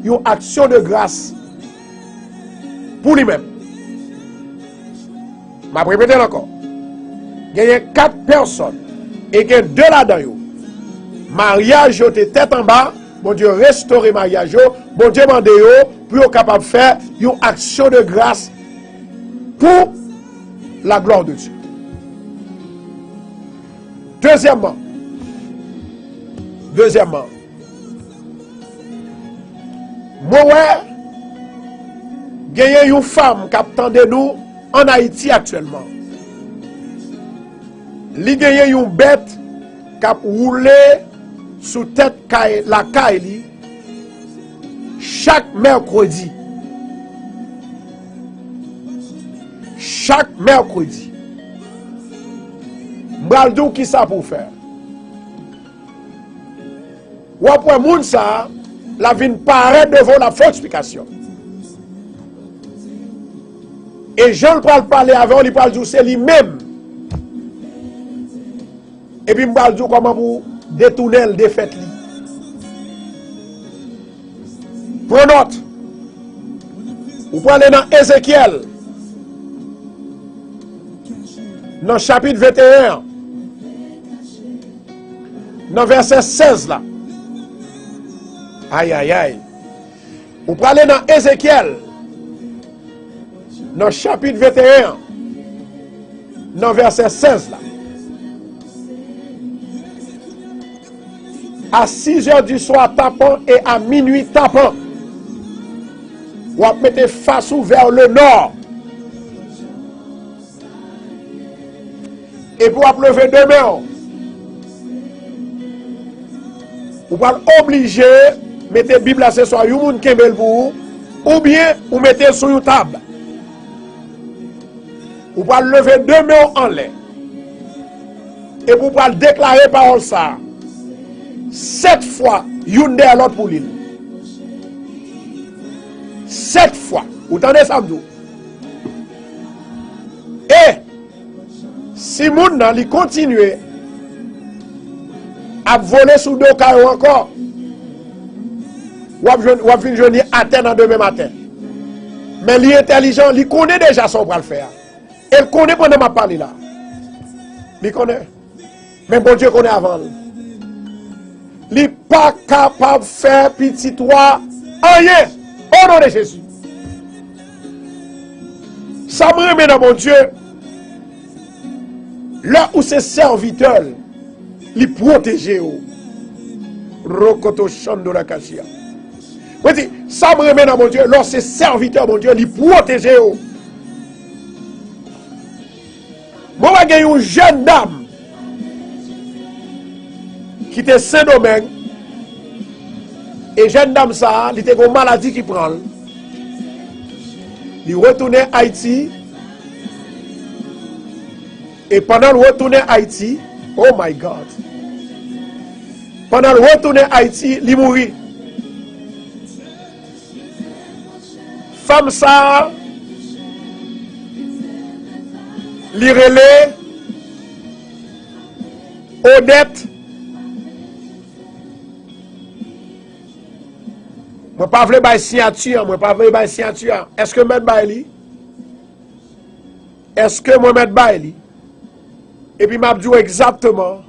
Speaker 1: une action de grâce pour lui-même. Je vais répéter encore. Il y a 4 personnes et il y a 2 là-dedans. Mariage est tête en bas. Bon Dieu restaurer mariage. Bon Dieu demande pour être capable de faire une action de grâce pour la gloire de Dieu. Deuxièmement, moi, il y a une femme qui attend de nous en Haïti actuellement. Il y a une bête qui a roulé sous tête la caille chaque mercredi. Chaque mercredi. M'bral qui ça pour faire? Ou après moun ça, la vie paraît devant la forte explication. Et Jean parle parler avant, il parle c'est lui-même. Et puis m'bral comment pour détourner le défaite li. Prenez note. Vous parlez dans Ézéchiel. Dans chapitre 21. Dans verset 16 là. Aïe aïe aïe. Vous parlez dans Ézéchiel. Dans chapitre 21. Dans verset 16 là. À 6 heures du soir tapant et à minuit tapant. Vous mettez face vers le nord. Et pour lever demain. Vous pouvez obliger mettez la Bible à ce soir, ou bien vous mettez sur une table. Vous pouvez lever deux mains en l'air. Et vous pouvez déclarer parole ça. 7 fois, une derrière l'autre pour l'île. 7 fois. Vous entendez ça, m'dou? Et si moun nan li continue à voler sous deux cailloux encore, ou à venir journée atteindre demain matin. Mais li intelligent, li connaît déjà son bras le faire. Elle connaît pendant ma parole là. Li connaît. Mais bon Dieu connaît avant. Li pas capable de faire petit toi rien. Au nom de Jésus. Ça me remet dans mon Dieu. Là où ses serviteurs li protéger. Rokoto Shando la Kashia. Ça me remet dans mon Dieu. Là ses serviteurs, mon Dieu, li protéger. Moi, je suis une jeune dame qui était Saint-Domingue. Et jeune dame, ça, elle était une maladie qui prend. Elle retourne à Haïti. Et pendant le retourner à Haïti, oh my God. Pendant le retourner à Haïti, elle mourit. Femme ça, li relè Odette. Moi pas vle bay signature, moi pas vle bay signature. Est-ce que mettre bay li? Est-ce que moi mettre bay li? Et puis m'a dit exactement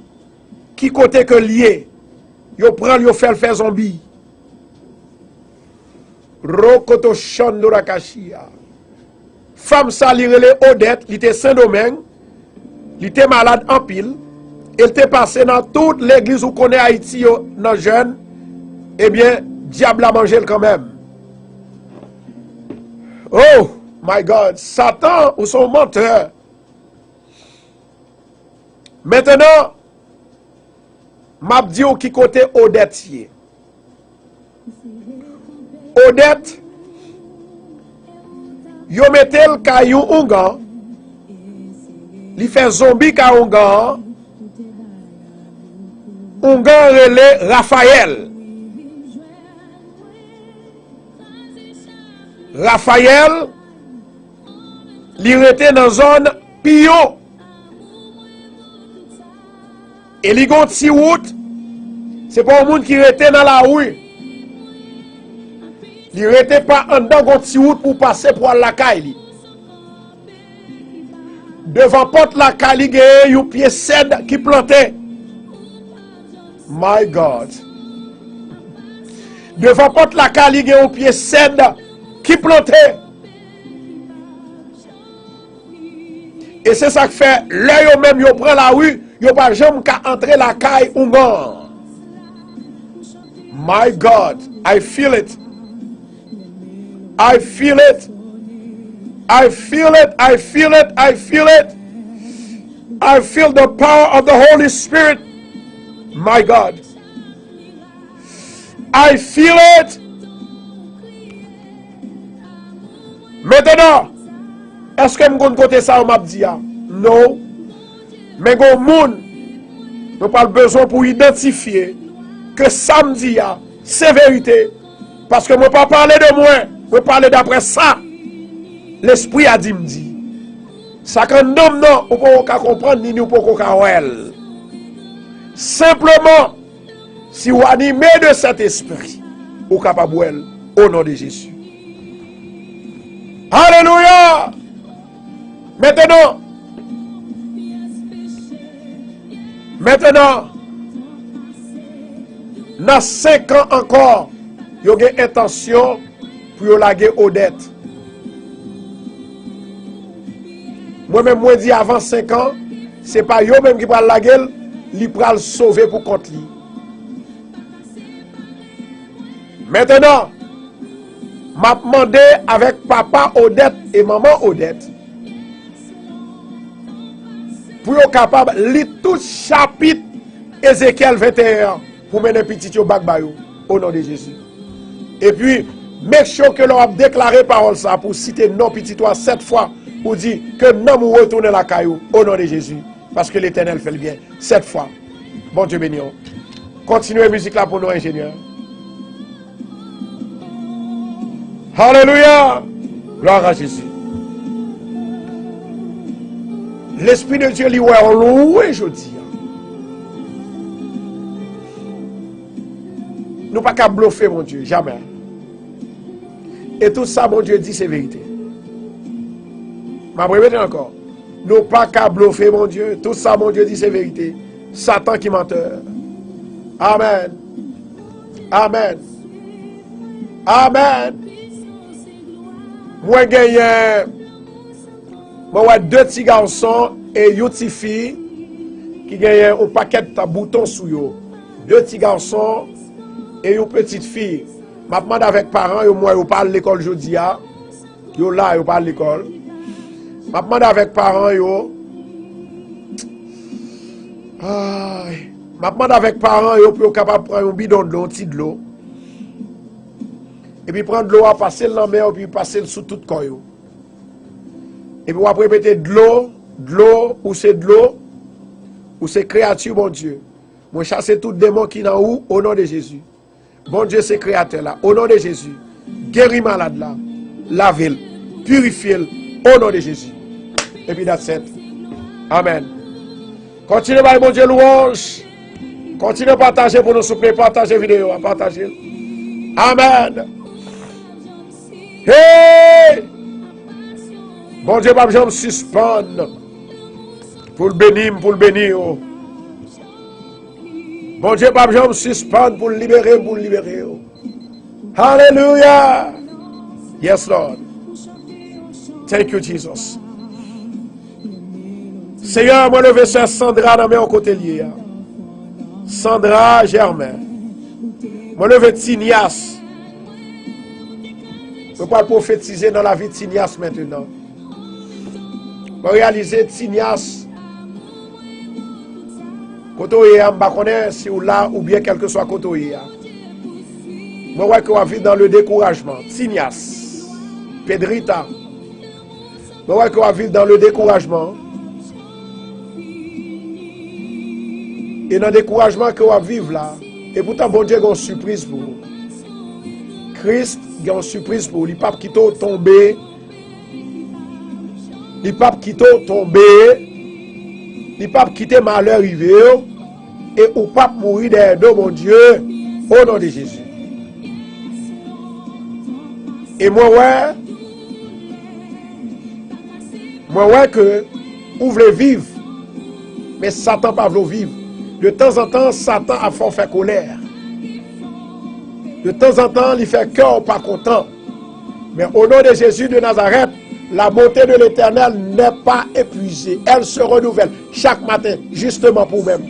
Speaker 1: qui côté que lié. Yo prend yo fait zombie. Rokoto Shando la Kashia. Femme ça li relè Odette, li était Saint-Domingue, li était malade en pile, elle était passé dans toute l'église où connaît Haïti dans jeune, eh bien, diable a mangé quand même. Oh my God, Satan ou son menteur. Maintenant, m'a dit qui côté Odette y est. Odette, yo metel ka yon ungan, li fait zombie ka ungan relè Raphaël. Raphaël, li rete dans zone Pio. Et li gon ti route, c'est pas un monde qui rete dans la rue. Li rete pas en dedans gon ti route pour passer pour la caille. Devant porte la caille, il y a un pied cèdre qui plantait. My God. Devant porte la caille, il y a un pied cèdre qui plantait. Et c'est ça que fait, là, yo même, yo prend la rue, yo pas jamais qu'à entrer la caille ou non. My God, I feel it. I feel it. I feel it. I feel it. I feel it. I feel the power of the Holy Spirit. My God. I feel it. Maintenant, est-ce que je côté ça, on m'a dit? Non. Mais il y a des gens qui ont besoin pour identifier que samedi, c'est vérité. Parce que je ne pas parler de moi, je parler d'après ça. L'esprit a dit, me dit. Ça quand non, on ne peut pas comprendre ni nous ne pouvons pas comprendre. Simplement, si vous animez de cet esprit, vous êtes capable au nom de Jésus. Alléluia! Maintenant, dans 5 ans encore, vous avez intention pour laguer Odette. Moi-même, moi dis avant 5 ans, ce n'est pas vous-même qui va laguer, il va le sauver pour contre lui. Maintenant, m'a demandé avec papa Odette et maman Odette pour être capable de lire tout chapitre Ézéchiel 21 pour mener petit au bac bayou au nom de Jésus. Et puis, make sure que l'on a déclaré parole ça pour citer non petit toi 7 fois pour dire que non nous retourner la caillou au nom de Jésus parce que l'Éternel fait le bien 7 fois. Bon Dieu béni. Continuez la musique là pour nos ingénieurs. Alléluia. Gloire à Jésus. L'Esprit de Dieu lui ouais loué jeudi. Nous pas qu'à bluffer mon Dieu, jamais. Et tout ça mon Dieu dit c'est vérité. Ma répéter encore. Nous pas qu'à bluffer mon Dieu, tout ça mon Dieu dit c'est vérité. Satan qui menteur. Amen. Amen. Amen. Moi gagne moi 2 petits garçons et 1 petite fille qui gagne un paquet de boutons sous yo. 2 petits garçons et 1 petite fille. M'a demandé avec parents yo moi yo parle l'école jodi a. Yo là yo parle l'école. M'a demandé avec parents yo m'a demandé avec parents yo pour capable prendre un bidon de l'eau, petit de l'eau. Et puis prendre de l'eau à passer dans la mer et puis passer sous tout corps. Et puis après répéter de l'eau, ou c'est de l'eau, ou c'est créature, bon Dieu. Moi chasser tout démon qui est en haut au nom de Jésus. Bon Dieu, c'est créateur là, au nom de Jésus. Guéris malade là, lave-le, purifie-le, au nom de Jésus. Et puis that's it. Amen. Continuez par bon Dieu louange. Continuez à partager pour nous souper, partager vidéo, partager. Amen. Hey! Bon Dieu, je me suspendre pour le bénir, Bon Dieu, je me suspendre pour le libérer, Hallelujah. Yes, Lord. Thank you, Jesus. Seigneur, moi lever sur Sandra dans mes côtés liés. Sandra Germain. Moi lever Tinias. Je ne peux pas prophétiser dans la vie de Tinias maintenant. Je vais réaliser Tinias. Kotoye, je ne sais pas si ou là ou bien quel que soit Kotoye. Je vois qu'on va vivre dans le découragement. Tinias. Pedrita. Je vois qu'on va vivre dans le découragement. Et dans le découragement qu'on va vivre là. Et pourtant, bon Dieu a une surprise pour vous. Christ a une surprise pour vous. Il ne peut pas quitter tomber. Il ne peut pas quitter tomber. Il ne peut pas quitter malheur arrivé. Et il ne peut pas mourir derrière nous, mon Dieu. Au nom de Jésus. Et moi, que vous voulez vivre. Mais Satan pas veut vivre. De temps en temps, Satan a fait colère. De temps en temps, il fait cœur pas content. Mais au nom de Jésus de Nazareth, la bonté de l'Éternel n'est pas épuisée. Elle se renouvelle chaque matin, justement pour même.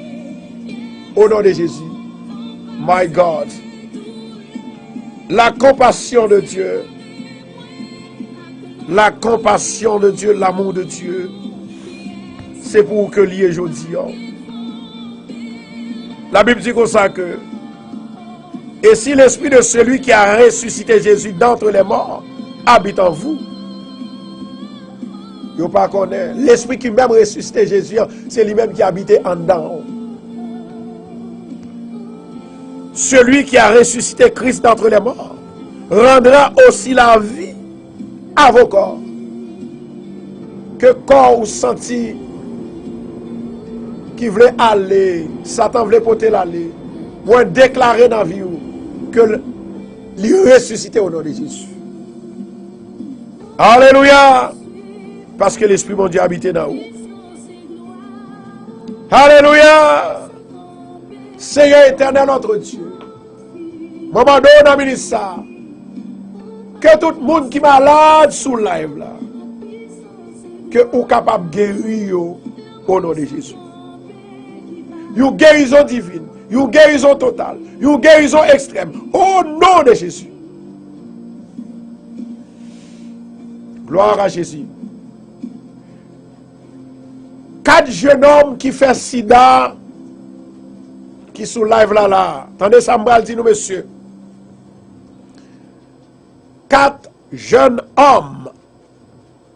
Speaker 1: Au nom de Jésus. My God. La compassion de Dieu. La compassion de Dieu, l'amour de Dieu. C'est pour que l'y est aujourd'hui. La Bible dit comme ça que Et si l'esprit de celui qui a ressuscité Jésus d'entre les morts habite en vous, vous ne connaissez pas. L'esprit qui même ressuscité Jésus, c'est lui-même qui habitait en dedans. Celui qui a ressuscité Christ d'entre les morts rendra aussi la vie à vos corps. Que corps ou senti qui voulait aller, Satan voulait porter l'aller, pour déclarer dans la vie que il ressuscité au nom de Jésus. Alléluia! Parce que l'Esprit mon Dieu habitait dans vous. Alléluia! Seigneur éternel notre Dieu. Maman donne à ministre ça. Que tout le monde qui est malade sous le live là, que vous capable de guérir au nom de Jésus. Une guérison divine, une guérison totale, une guérison extrême, au nom de Jésus. Gloire à Jésus. 4 jeunes hommes qui font sida, qui sous live là. Attendez, ça me dit nous, monsieur. 4 jeunes hommes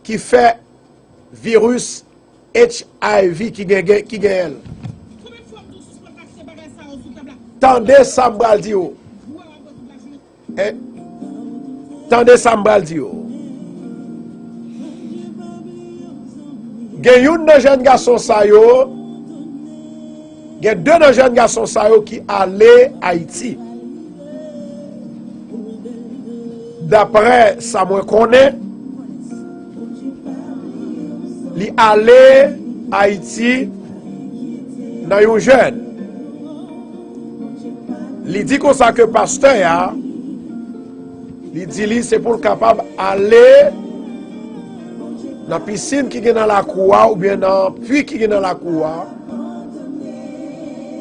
Speaker 1: qui font virus HIV qui gagne. Attendez, ça me dit. Attendez, ça me dit. Il y a un jeune garçon il y a 2 jeunes garçons qui allaient à Haïti. D'après ça me connaît, ils allaient à Haïti dans un jeune. Il dit comme ça que pasteur, il dit c'est pour le capable d'aller dans la piscine qui est dans la cour ou bien dans le puits qui est dans la cour.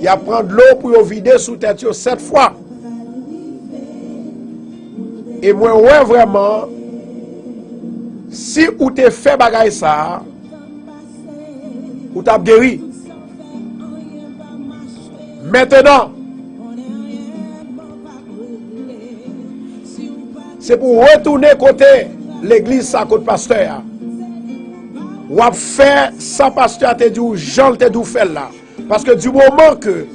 Speaker 1: Il a prendre l'eau pour vider sous tête 7 fois. Et moi, ouais, vraiment, si ou te fait bagay ça, ou t'as guéri. Maintenant, c'est pour retourner côté l'église, ça côté pasteur. Ou à faire sans pasteur te dit ou Jean te dit fait là. Parce que du moment que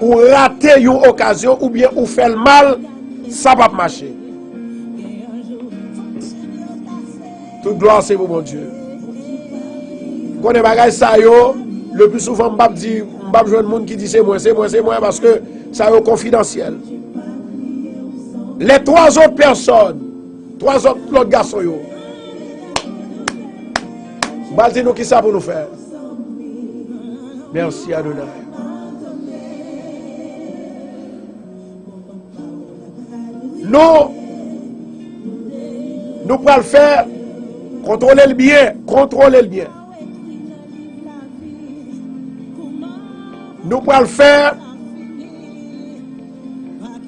Speaker 1: ou rater une occasion ou bien ou fait le mal, ça va pas marcher. Toute gloire c'est pour mon Dieu. Quand on bagay ça yo, le plus souvent m'bap dit m'bap joindre monde qui dit c'est moi parce que ça est confidentiel. Les 3 autres personnes, 3 autres garçons yo. Dis-nous qui ça pour nous faire. Merci Adonai. Nous pouvons le faire. Contrôler le bien. Nous pouvons le faire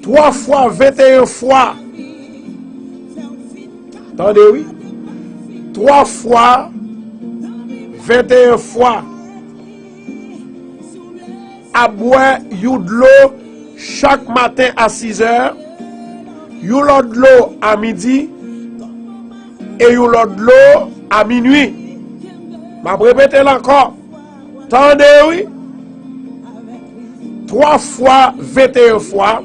Speaker 1: 3 fois 21 fois. Attendez, oui. 3 fois 21 fois. À boire de l'eau chaque matin à 6 heures. You l'autre de l'eau à midi. Et you l'autre de l'eau à minuit. Je vais répéter encore. Attendez, oui. 3 fois 21 fois.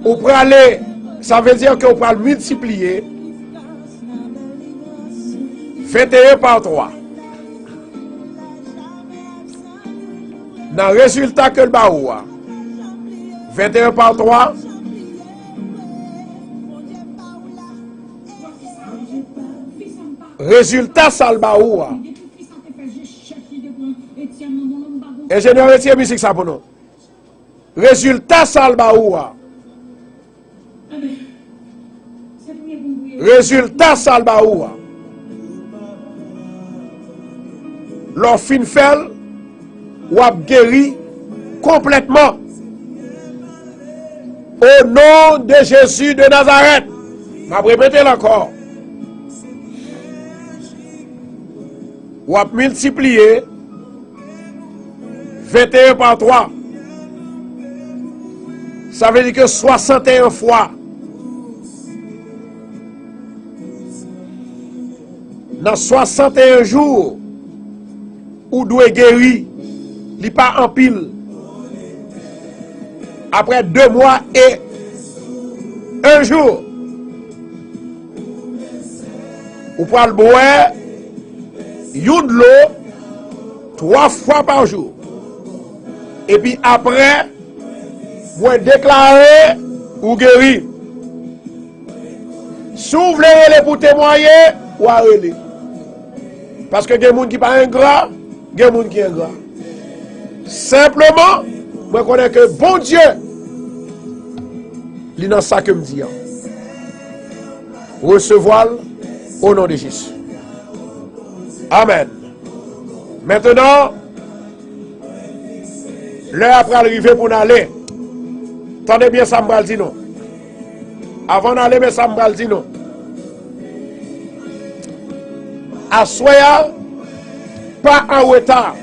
Speaker 1: Vous pouvez aller, ça veut dire que vous pouvez multiplier 21 par 3. Dans le résultat que le baou a, 21 par 3, résultat ça le baou a. Ingénieur retire musique ça pour nous. Résultat ça le baou a. Résultat ça le baou a. Leur fin fait ou a guéri complètement. Au nom de Jésus de Nazareth. Je vais répéter encore. Ou a multiplié 21 par 3. Ça veut dire que 61 fois. Dans 61 jours, ou doit guérir, il n'est pas en pile. Après 2 mois et 1 jour, ou pour le boire, de l'eau 3 fois par jour. Et puis après, vous déclarez ou guérir. Si vous voulez pour témoigner, ou arrêter. Parce que il y a des gens qui ne sont pas ingrats, il y a des gens qui sont ingrats. Simplement, je connais que bon Dieu, il est dans ça que me dit. Recevoir au nom de Jésus. Amen. Maintenant, l'heure après arriver pour nous aller. Tendez bien ça me dit non. Avant d'aller, mais ça me dit non. Assoya, pas en retard.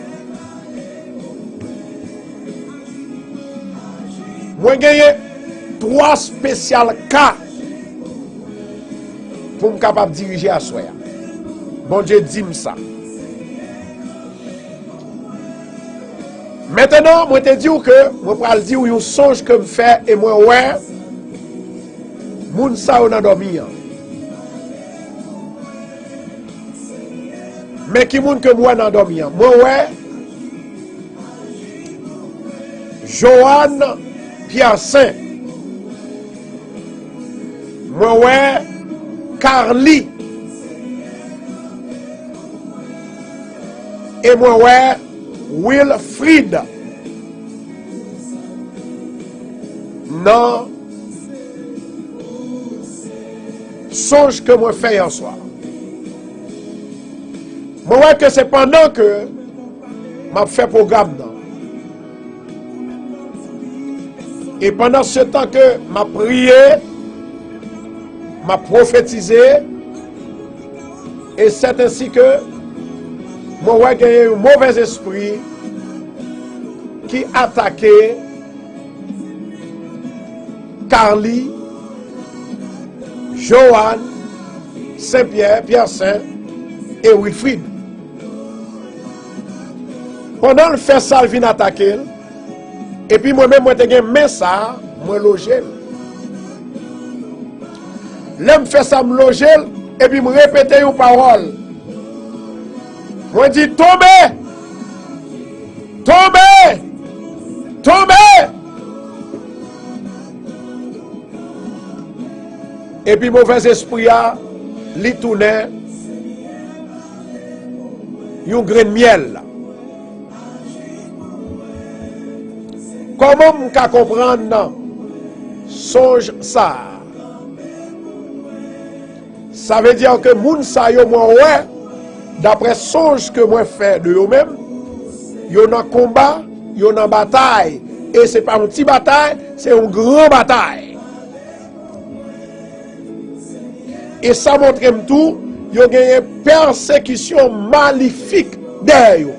Speaker 1: Moi, j'ai 3 spécial cas pour me capable de diriger Assoya. Bon Dieu, dis-moi ça. Maintenant, moi te dis que moi pral dire un songe que me fait et moi ouais moun sa on a dormi. Mais qui moun que moi nan dormi. Moi ouais Joanne Pierre Saint. Moi ouais Carly. Et moi ouais Wilfried. Non. Songe que moi fais hier soir. Moi vois que c'est pendant que m'a fait programme non. Et pendant ce temps que m'a prié, m'a prophétisé, et c'est ainsi que moi vois qu'il y a un mauvais esprit qui attaquait Carly, Joanne, Saint-Pierre, Pierre Saint et Wilfried. Pendant le fait ça, il vient attaquer. Et puis moi-même, moi, j'ai mis ça, moi loger. Là, je fais ça, me loger, et puis je répète une parole. Moi, je dis, tombez! Tombez! Tombez! Et puis, mauvais esprit, li tourne, yon grain de miel. Comment on peut comprendre non? Songe ça. Ça veut dire que moun sa yo moi ouais, d'après songe que moi fait de eux même, yo nan combat, yo nan bataille. Et c'est pas une petite bataille, c'est une grande bataille. Et ça montre tout, yo gagné persécution maléfique derrière.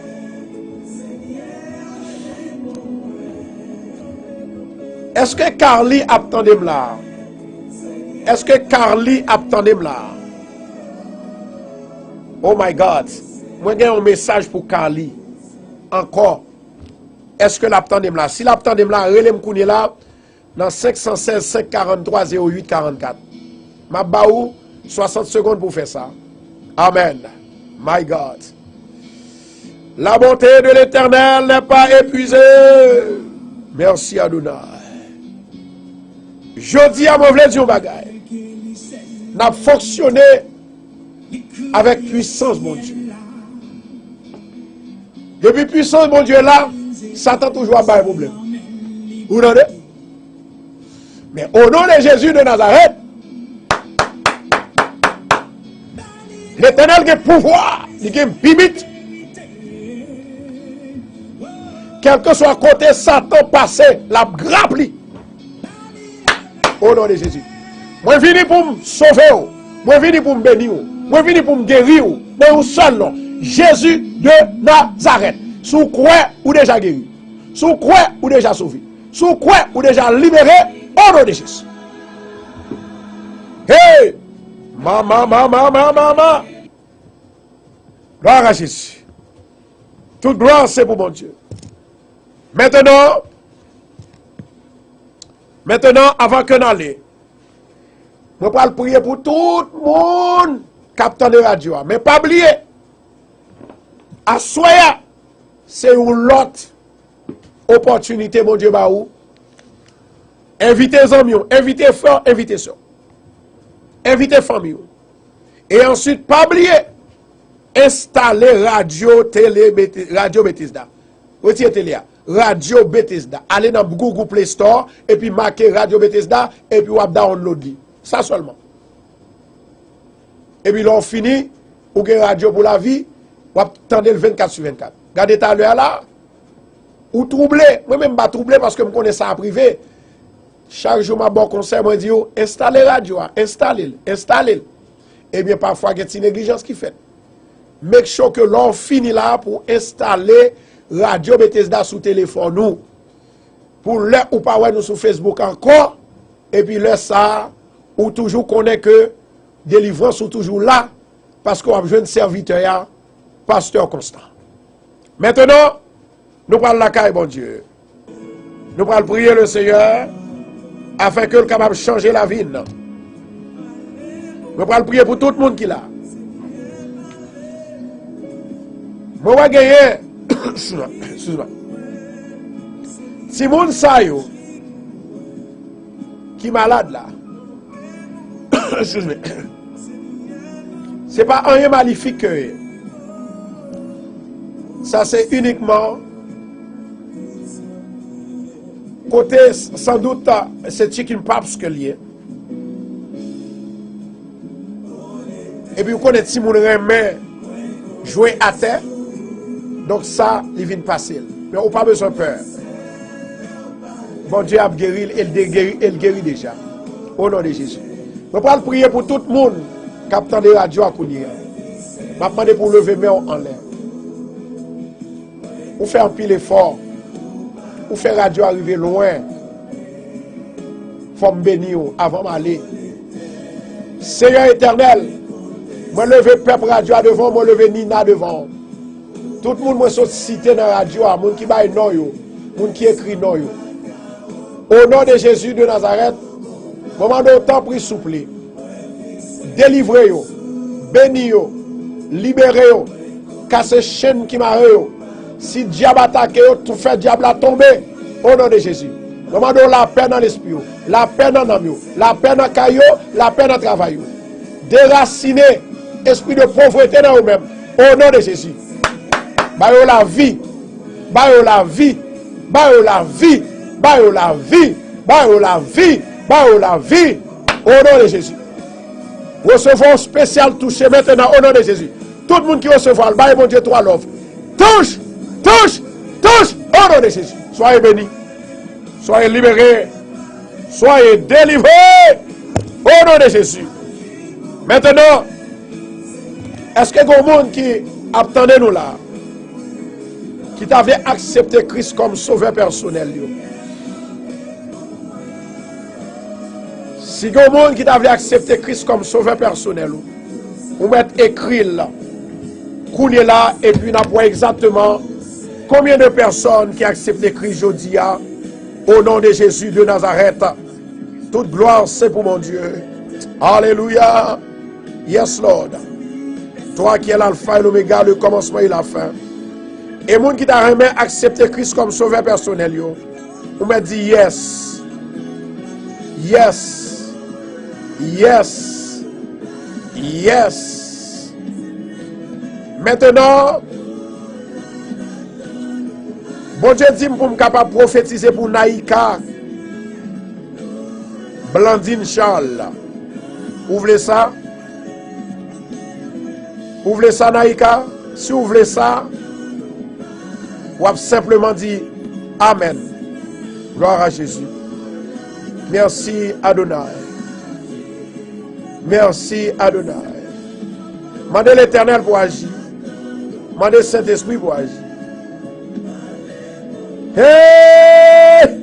Speaker 1: Est-ce que Carly attendait là? Est-ce que Carly attendait là? Oh my God. Moi j'ai un message pour Carly. Encore. Est-ce que l'attendait là? Si l'attendait là, relève m'kounye là dans 516 543 08 44. Ma baou 60 secondes pour faire ça. Amen. My God. La bonté de l'Éternel n'est pas épuisée. Merci Adonai. Je dis à mon vle di yon bagay. N'a fonctionné avec puissance, mon Dieu. Depuis puissance, mon Dieu, là, Satan toujours a un problème. Vous entendez? Mais au nom de Jésus de Nazareth, l'Éternel a pouvoir, il a limite. Quel que soit côté Satan passé, la grappe. Au nom de Jésus. Moi, je viens pour me sauver. Moi, je viens pour me bénir. Moi, je viens pour me guérir. Mais un seul nom. Jésus de Nazareth. Sous quoi ou déjà guéri. Sous quoi ou déjà sauvé. Sous quoi ou déjà libéré au nom de Jésus. Hey! Mama. Gloire à Jésus. Toute gloire, c'est pour mon Dieu. Maintenant, avant que n'aller, je vais prier pour tout le monde captant de radio. Mais pas oublier, à soya, c'est une autre opportunité, mon Dieu, baou. Invitez les amis, invitez les frères, invitez les soeurs. Invitez les familles. Et ensuite, pas oublier, installer Radio Bethesda. Retirez télé. Radio Bethesda. Allez dans Google Play Store et puis marquez Radio Bethesda et puis vous download. Ça seulement. Et puis là, on finit, ou avez Radio pour la vie, vous attendez le 24/24. Regardez tout à l'heure là, ou troublé. Moi-même, pas troublé parce que je connais ça en privé. Chaque jour, ma bon conseil, moi, dit, installez radio, installez. Et bien, parfois, il y a une négligence qui fait. Make sure que l'on finit là pour installer Radio Bethesda sous téléphone nous. Pour l'heure ou pas, nous sur Facebook encore. Et puis là, ça, ou toujours connaît que délivrance ou toujours là. Parce qu'on a besoin de serviteur, pasteur constant. Maintenant, nous parlons la caille, bon Dieu. Nous parlons prier le Seigneur afin que le capable de changer la vie. Nous parlons prier pour tout le monde qui l'a. Je vais gagner. Excuse-moi. Si moun sa yo qui malade là, excuse-moi, c'est pas rien maléfique que ça, c'est uniquement côté sans doute c'est chicken pops que lié. Et puis vous connaissez si moun remet jouer à terre. Donc ça, il vient passer. Mais on n'a pas besoin de peur. Bon Dieu a guéri, il guérit déjà. Au nom de Jésus. Je vais prier pour tout le monde qui attend des radios à Kounia. Je vais demander pour lever mes mains en l'air. Ou faire un pile effort. Ou faire radio arriver loin. Il faut me bénir avant d'aller. Seigneur éternel, moi lever peuple radio devant, moi lever Nina devant. Tout le monde m'a cité dans la radio, moun qui baille non yo, moun qui écrit non yo. Au nom de Jésus de Nazareth, moment de temps pris souple. Délivrez yo, bénis yo, libérez yo, cassez chaîne qui m'a yo. Si diable attaque yo, tout fait diable a tomber. Au nom de Jésus. Moment de la paix dans l'esprit, la paix dans l'âme, la paix dans le caillou, la paix dans le travail. Déraciner esprit de pauvreté dans vous-même. Au nom de Jésus. Bayo la vie, bayo la vie, bayo la vie, bayo la vie, bayo la vie, bayo la vie, au nom de Jésus. Recevons spécial touché maintenant au nom de Jésus. Tout le monde qui recevra le bail, mon Dieu, toi l'offre. Touche, au nom de Jésus. Soyez bénis, soyez libérés, soyez délivrés, au nom de Jésus. Maintenant, est-ce que il y a un monde qui attendait nous là? Qui t'avait accepté Christ comme sauveur personnel. Si il y a un monde qui t'avait accepté Christ comme sauveur personnel, vous mettez écrit là, qu'on est là, et puis on voit exactement combien de personnes qui ont accepté Christ aujourd'hui, au nom de Jésus de Nazareth. Toute gloire, c'est pour mon Dieu. Alléluia. Yes, Lord. Toi qui es l'alpha et l'oméga, le commencement et la fin. Et moun qui t'a jamais accepté Christ comme sauveur personnel, on m'a dit yes. Yes. Yes. Yes. Maintenant, bon Dieu dit pour me capable de prophétiser pour Naïka. Blandine Charles. Ouvrez ça. Ouvrez ça, Naïka. Si vous voulez ça, ou a simplement dit Amen. Gloire à Jésus. Merci Adonai. Merci Adonai. Mandez l'Éternel pour agir. Mandez Saint-Esprit pour agir. Hey!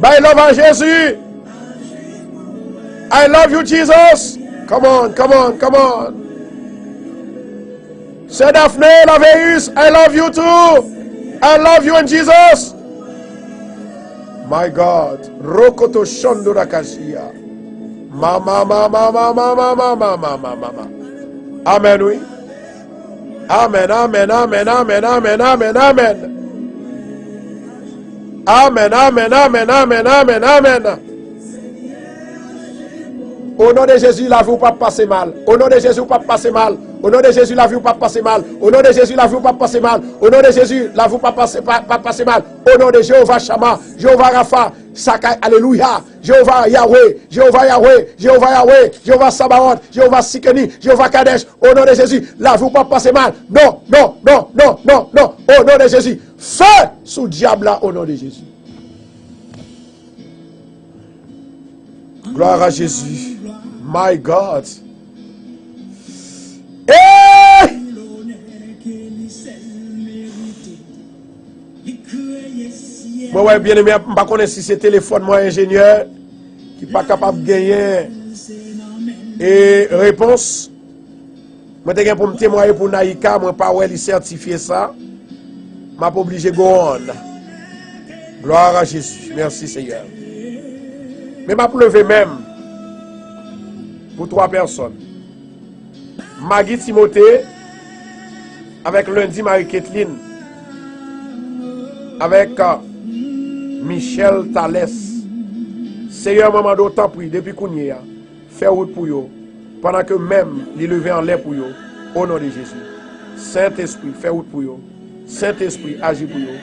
Speaker 1: By love à Jésus. I love you, Jesus. Come on, come on, come on. Say Daphne, Laveus, I love you too. I love you in Jesus. My God. Rokoto shondo rakashia. Mama, mama, mama, mama, mama, mama, mama. Amen, oui. Amen, amen, amen, amen, amen, amen, amen. Amen, amen, amen, amen, amen, amen. Au nom de Jésus, la vie ou pas passer mal. Au nom de Jésus, pas passer mal. Au nom de Jésus, la vie ou pas passer mal. Au nom de Jésus, la vie ou pas passer mal. Au nom de Jésus, la vie ou pas passer mal. Au nom de Jéhovah Shama, Jéhovah Rapha, Sakai, Alléluia. Jéhovah Yahweh, Jéhovah Yahweh, Jéhovah Yahweh, Jéhovah Sabaoth, Jéhovah Sikeni, Jéhovah Kadesh. Au nom de Jésus, la vie ou pas passer mal. Non, non, non, non, non, non. Au nom de Jésus, feu sous diable là, au nom de Jésus. Gloire à Jésus. My God. Hey! Moi, ouais, bien aimé, je ne sais pas si c'est téléphone, moi, ingénieur, qui n'est pas capable de gagner et réponse. Moi, je pour me témoigner pour Naïka, moi, pas ouais, certifier ça. Je suis obligé de go on. Gloire à Jésus. Merci, Seigneur. Mais je vais lever même pour 3 personnes. Maggie Timothée, avec lundi Marie-Kathleen, avec Michel Thalès. Seigneur, maman d'autant prie, depuis qu'on y est, fais route pour eux, pendant que même les lever en l'air pour eux, au nom de Jésus. Saint-Esprit, fais route pour eux. Saint-Esprit, agis pour eux.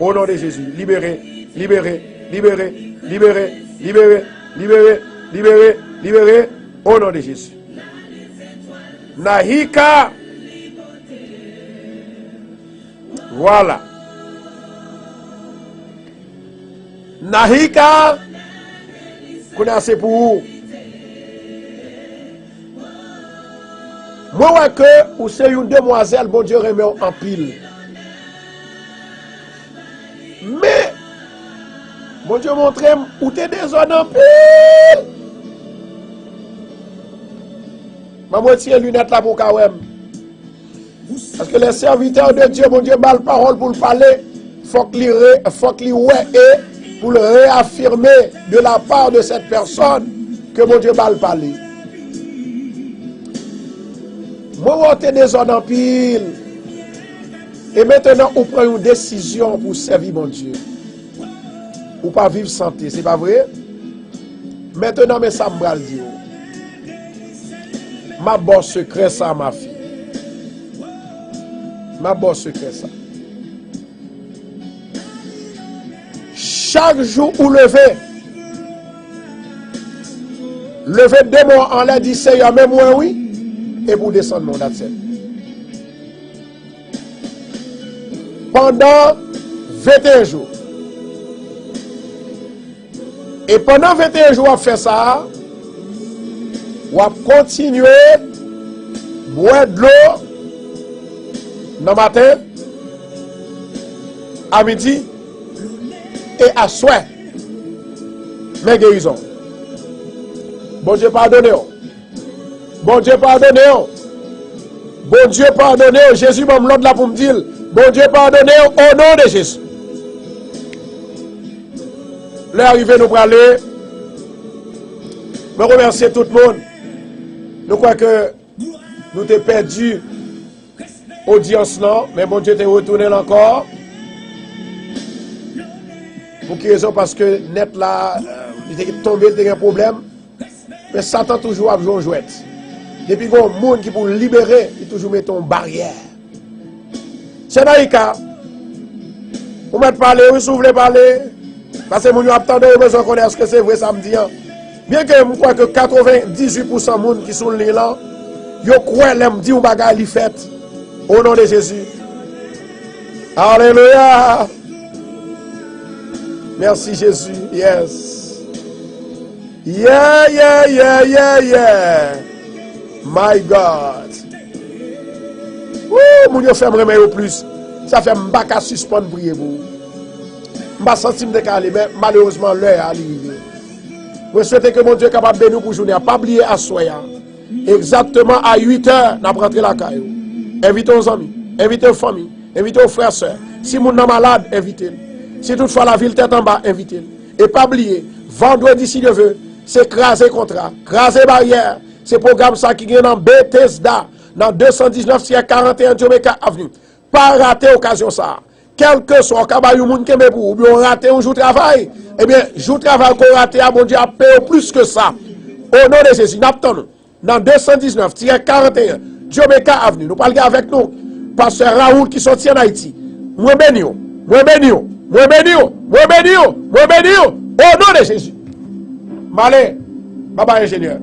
Speaker 1: Au nom de Jésus, libérez, libérez, libérez, libérez, libérez, libérez, libérez, libérez, au nom de Jésus. Nahika. Voilà. Nahika. Qu'on a assez pour vous. Moi, ouais, que vous c'est une demoiselle, bon Dieu remet en pile. Mais, bon Dieu montre où t'es des zones en pile. Je vais retirer les lunettes là pour Kawem. Parce que les serviteurs de Dieu, mon Dieu, mal parole pour le parler, il faut qu'il ouais et pour le réaffirmer de la part de cette personne que mon Dieu mal parler. Moi, je des zones en pile. Et maintenant, on prend une décision pour servir mon Dieu. Ou pas vivre santé, c'est pas vrai? Maintenant, mais ça me dit. Ma bon secret ça, ma fille. Ma bon secret ça. Chaque jour où lever 2 mois en l'air, dit Seigneur, même moi oui, et pour descendre mon date. Pendant 21 jours. Et pendant 21 jours, on fait ça. On va continuer à boire de l'eau dans le matin, à midi et à soir. Mais guérison. Bon Dieu pardonne. Bon Dieu pardonne. Bon Dieu pardonne. Jésus m'a l'autre là pour me dire. Bon Dieu pardonne au nom de Jésus. L'arrivée nous pour aller. Je remercie tout le monde. Nous croyons que nous avons perdu l'audience là, mais bon Dieu t'a retourné encore. Pour quelle raison? Parce que net là, il est tombé, il y a un problème. Mais Satan toujours a besoin de jouer. Depuis qu'il y a un monde qui pour libérer, il toujours met une barrière. C'est Naïka. Vous m'avez parlé, vous voulez parler. Parce que vous attendez, vous besoin de connaître ce que c'est vrai samedi. Bien que je crois que 98% de monde qui sont là, ils croient que dit un bagage li fait. Au nom de Jésus. Alléluia. Merci Jésus. Yes. Yeah, yeah, yeah, yeah, yeah. My God. Ouh, mon Dieu, ferme au plus. Ça fait m'pas qu'à suspendre prier pour. M'pas senti me caler mais malheureusement l'heure est arrivée. Je souhaite que mon Dieu capable de nous pour journée, pas oublier à soya. Exactement à 8h, nous rentré la caillou. Invitez aux amis, invitez aux familles, invitez aux frères et sœurs. Si mon est malade, invitez-le. Si toutefois la ville tête en bas, invitez-le. Et pas oublier, vendredi si Dieu veut, c'est craser contrat, craser barrière. C'est programme ça qui est dans Bethesda, dans 219-41 Jamaica Avenue. Pas rater occasion ça. Quel que soit le monde qui est pour, ou bien raté un jour de travail, eh bien, jour de travail qu'on raté, mon Dieu a payé plus que ça. Au nom de Jésus, nous dans 219-41 Jamaica Avenue. Nous parlons avec nous, pasteur Raoul qui sortit en Haïti. Moi béni, moi béni, moi béni, moi béni, moi béni, au nom de Jésus. Malé, bye bye ingénieur.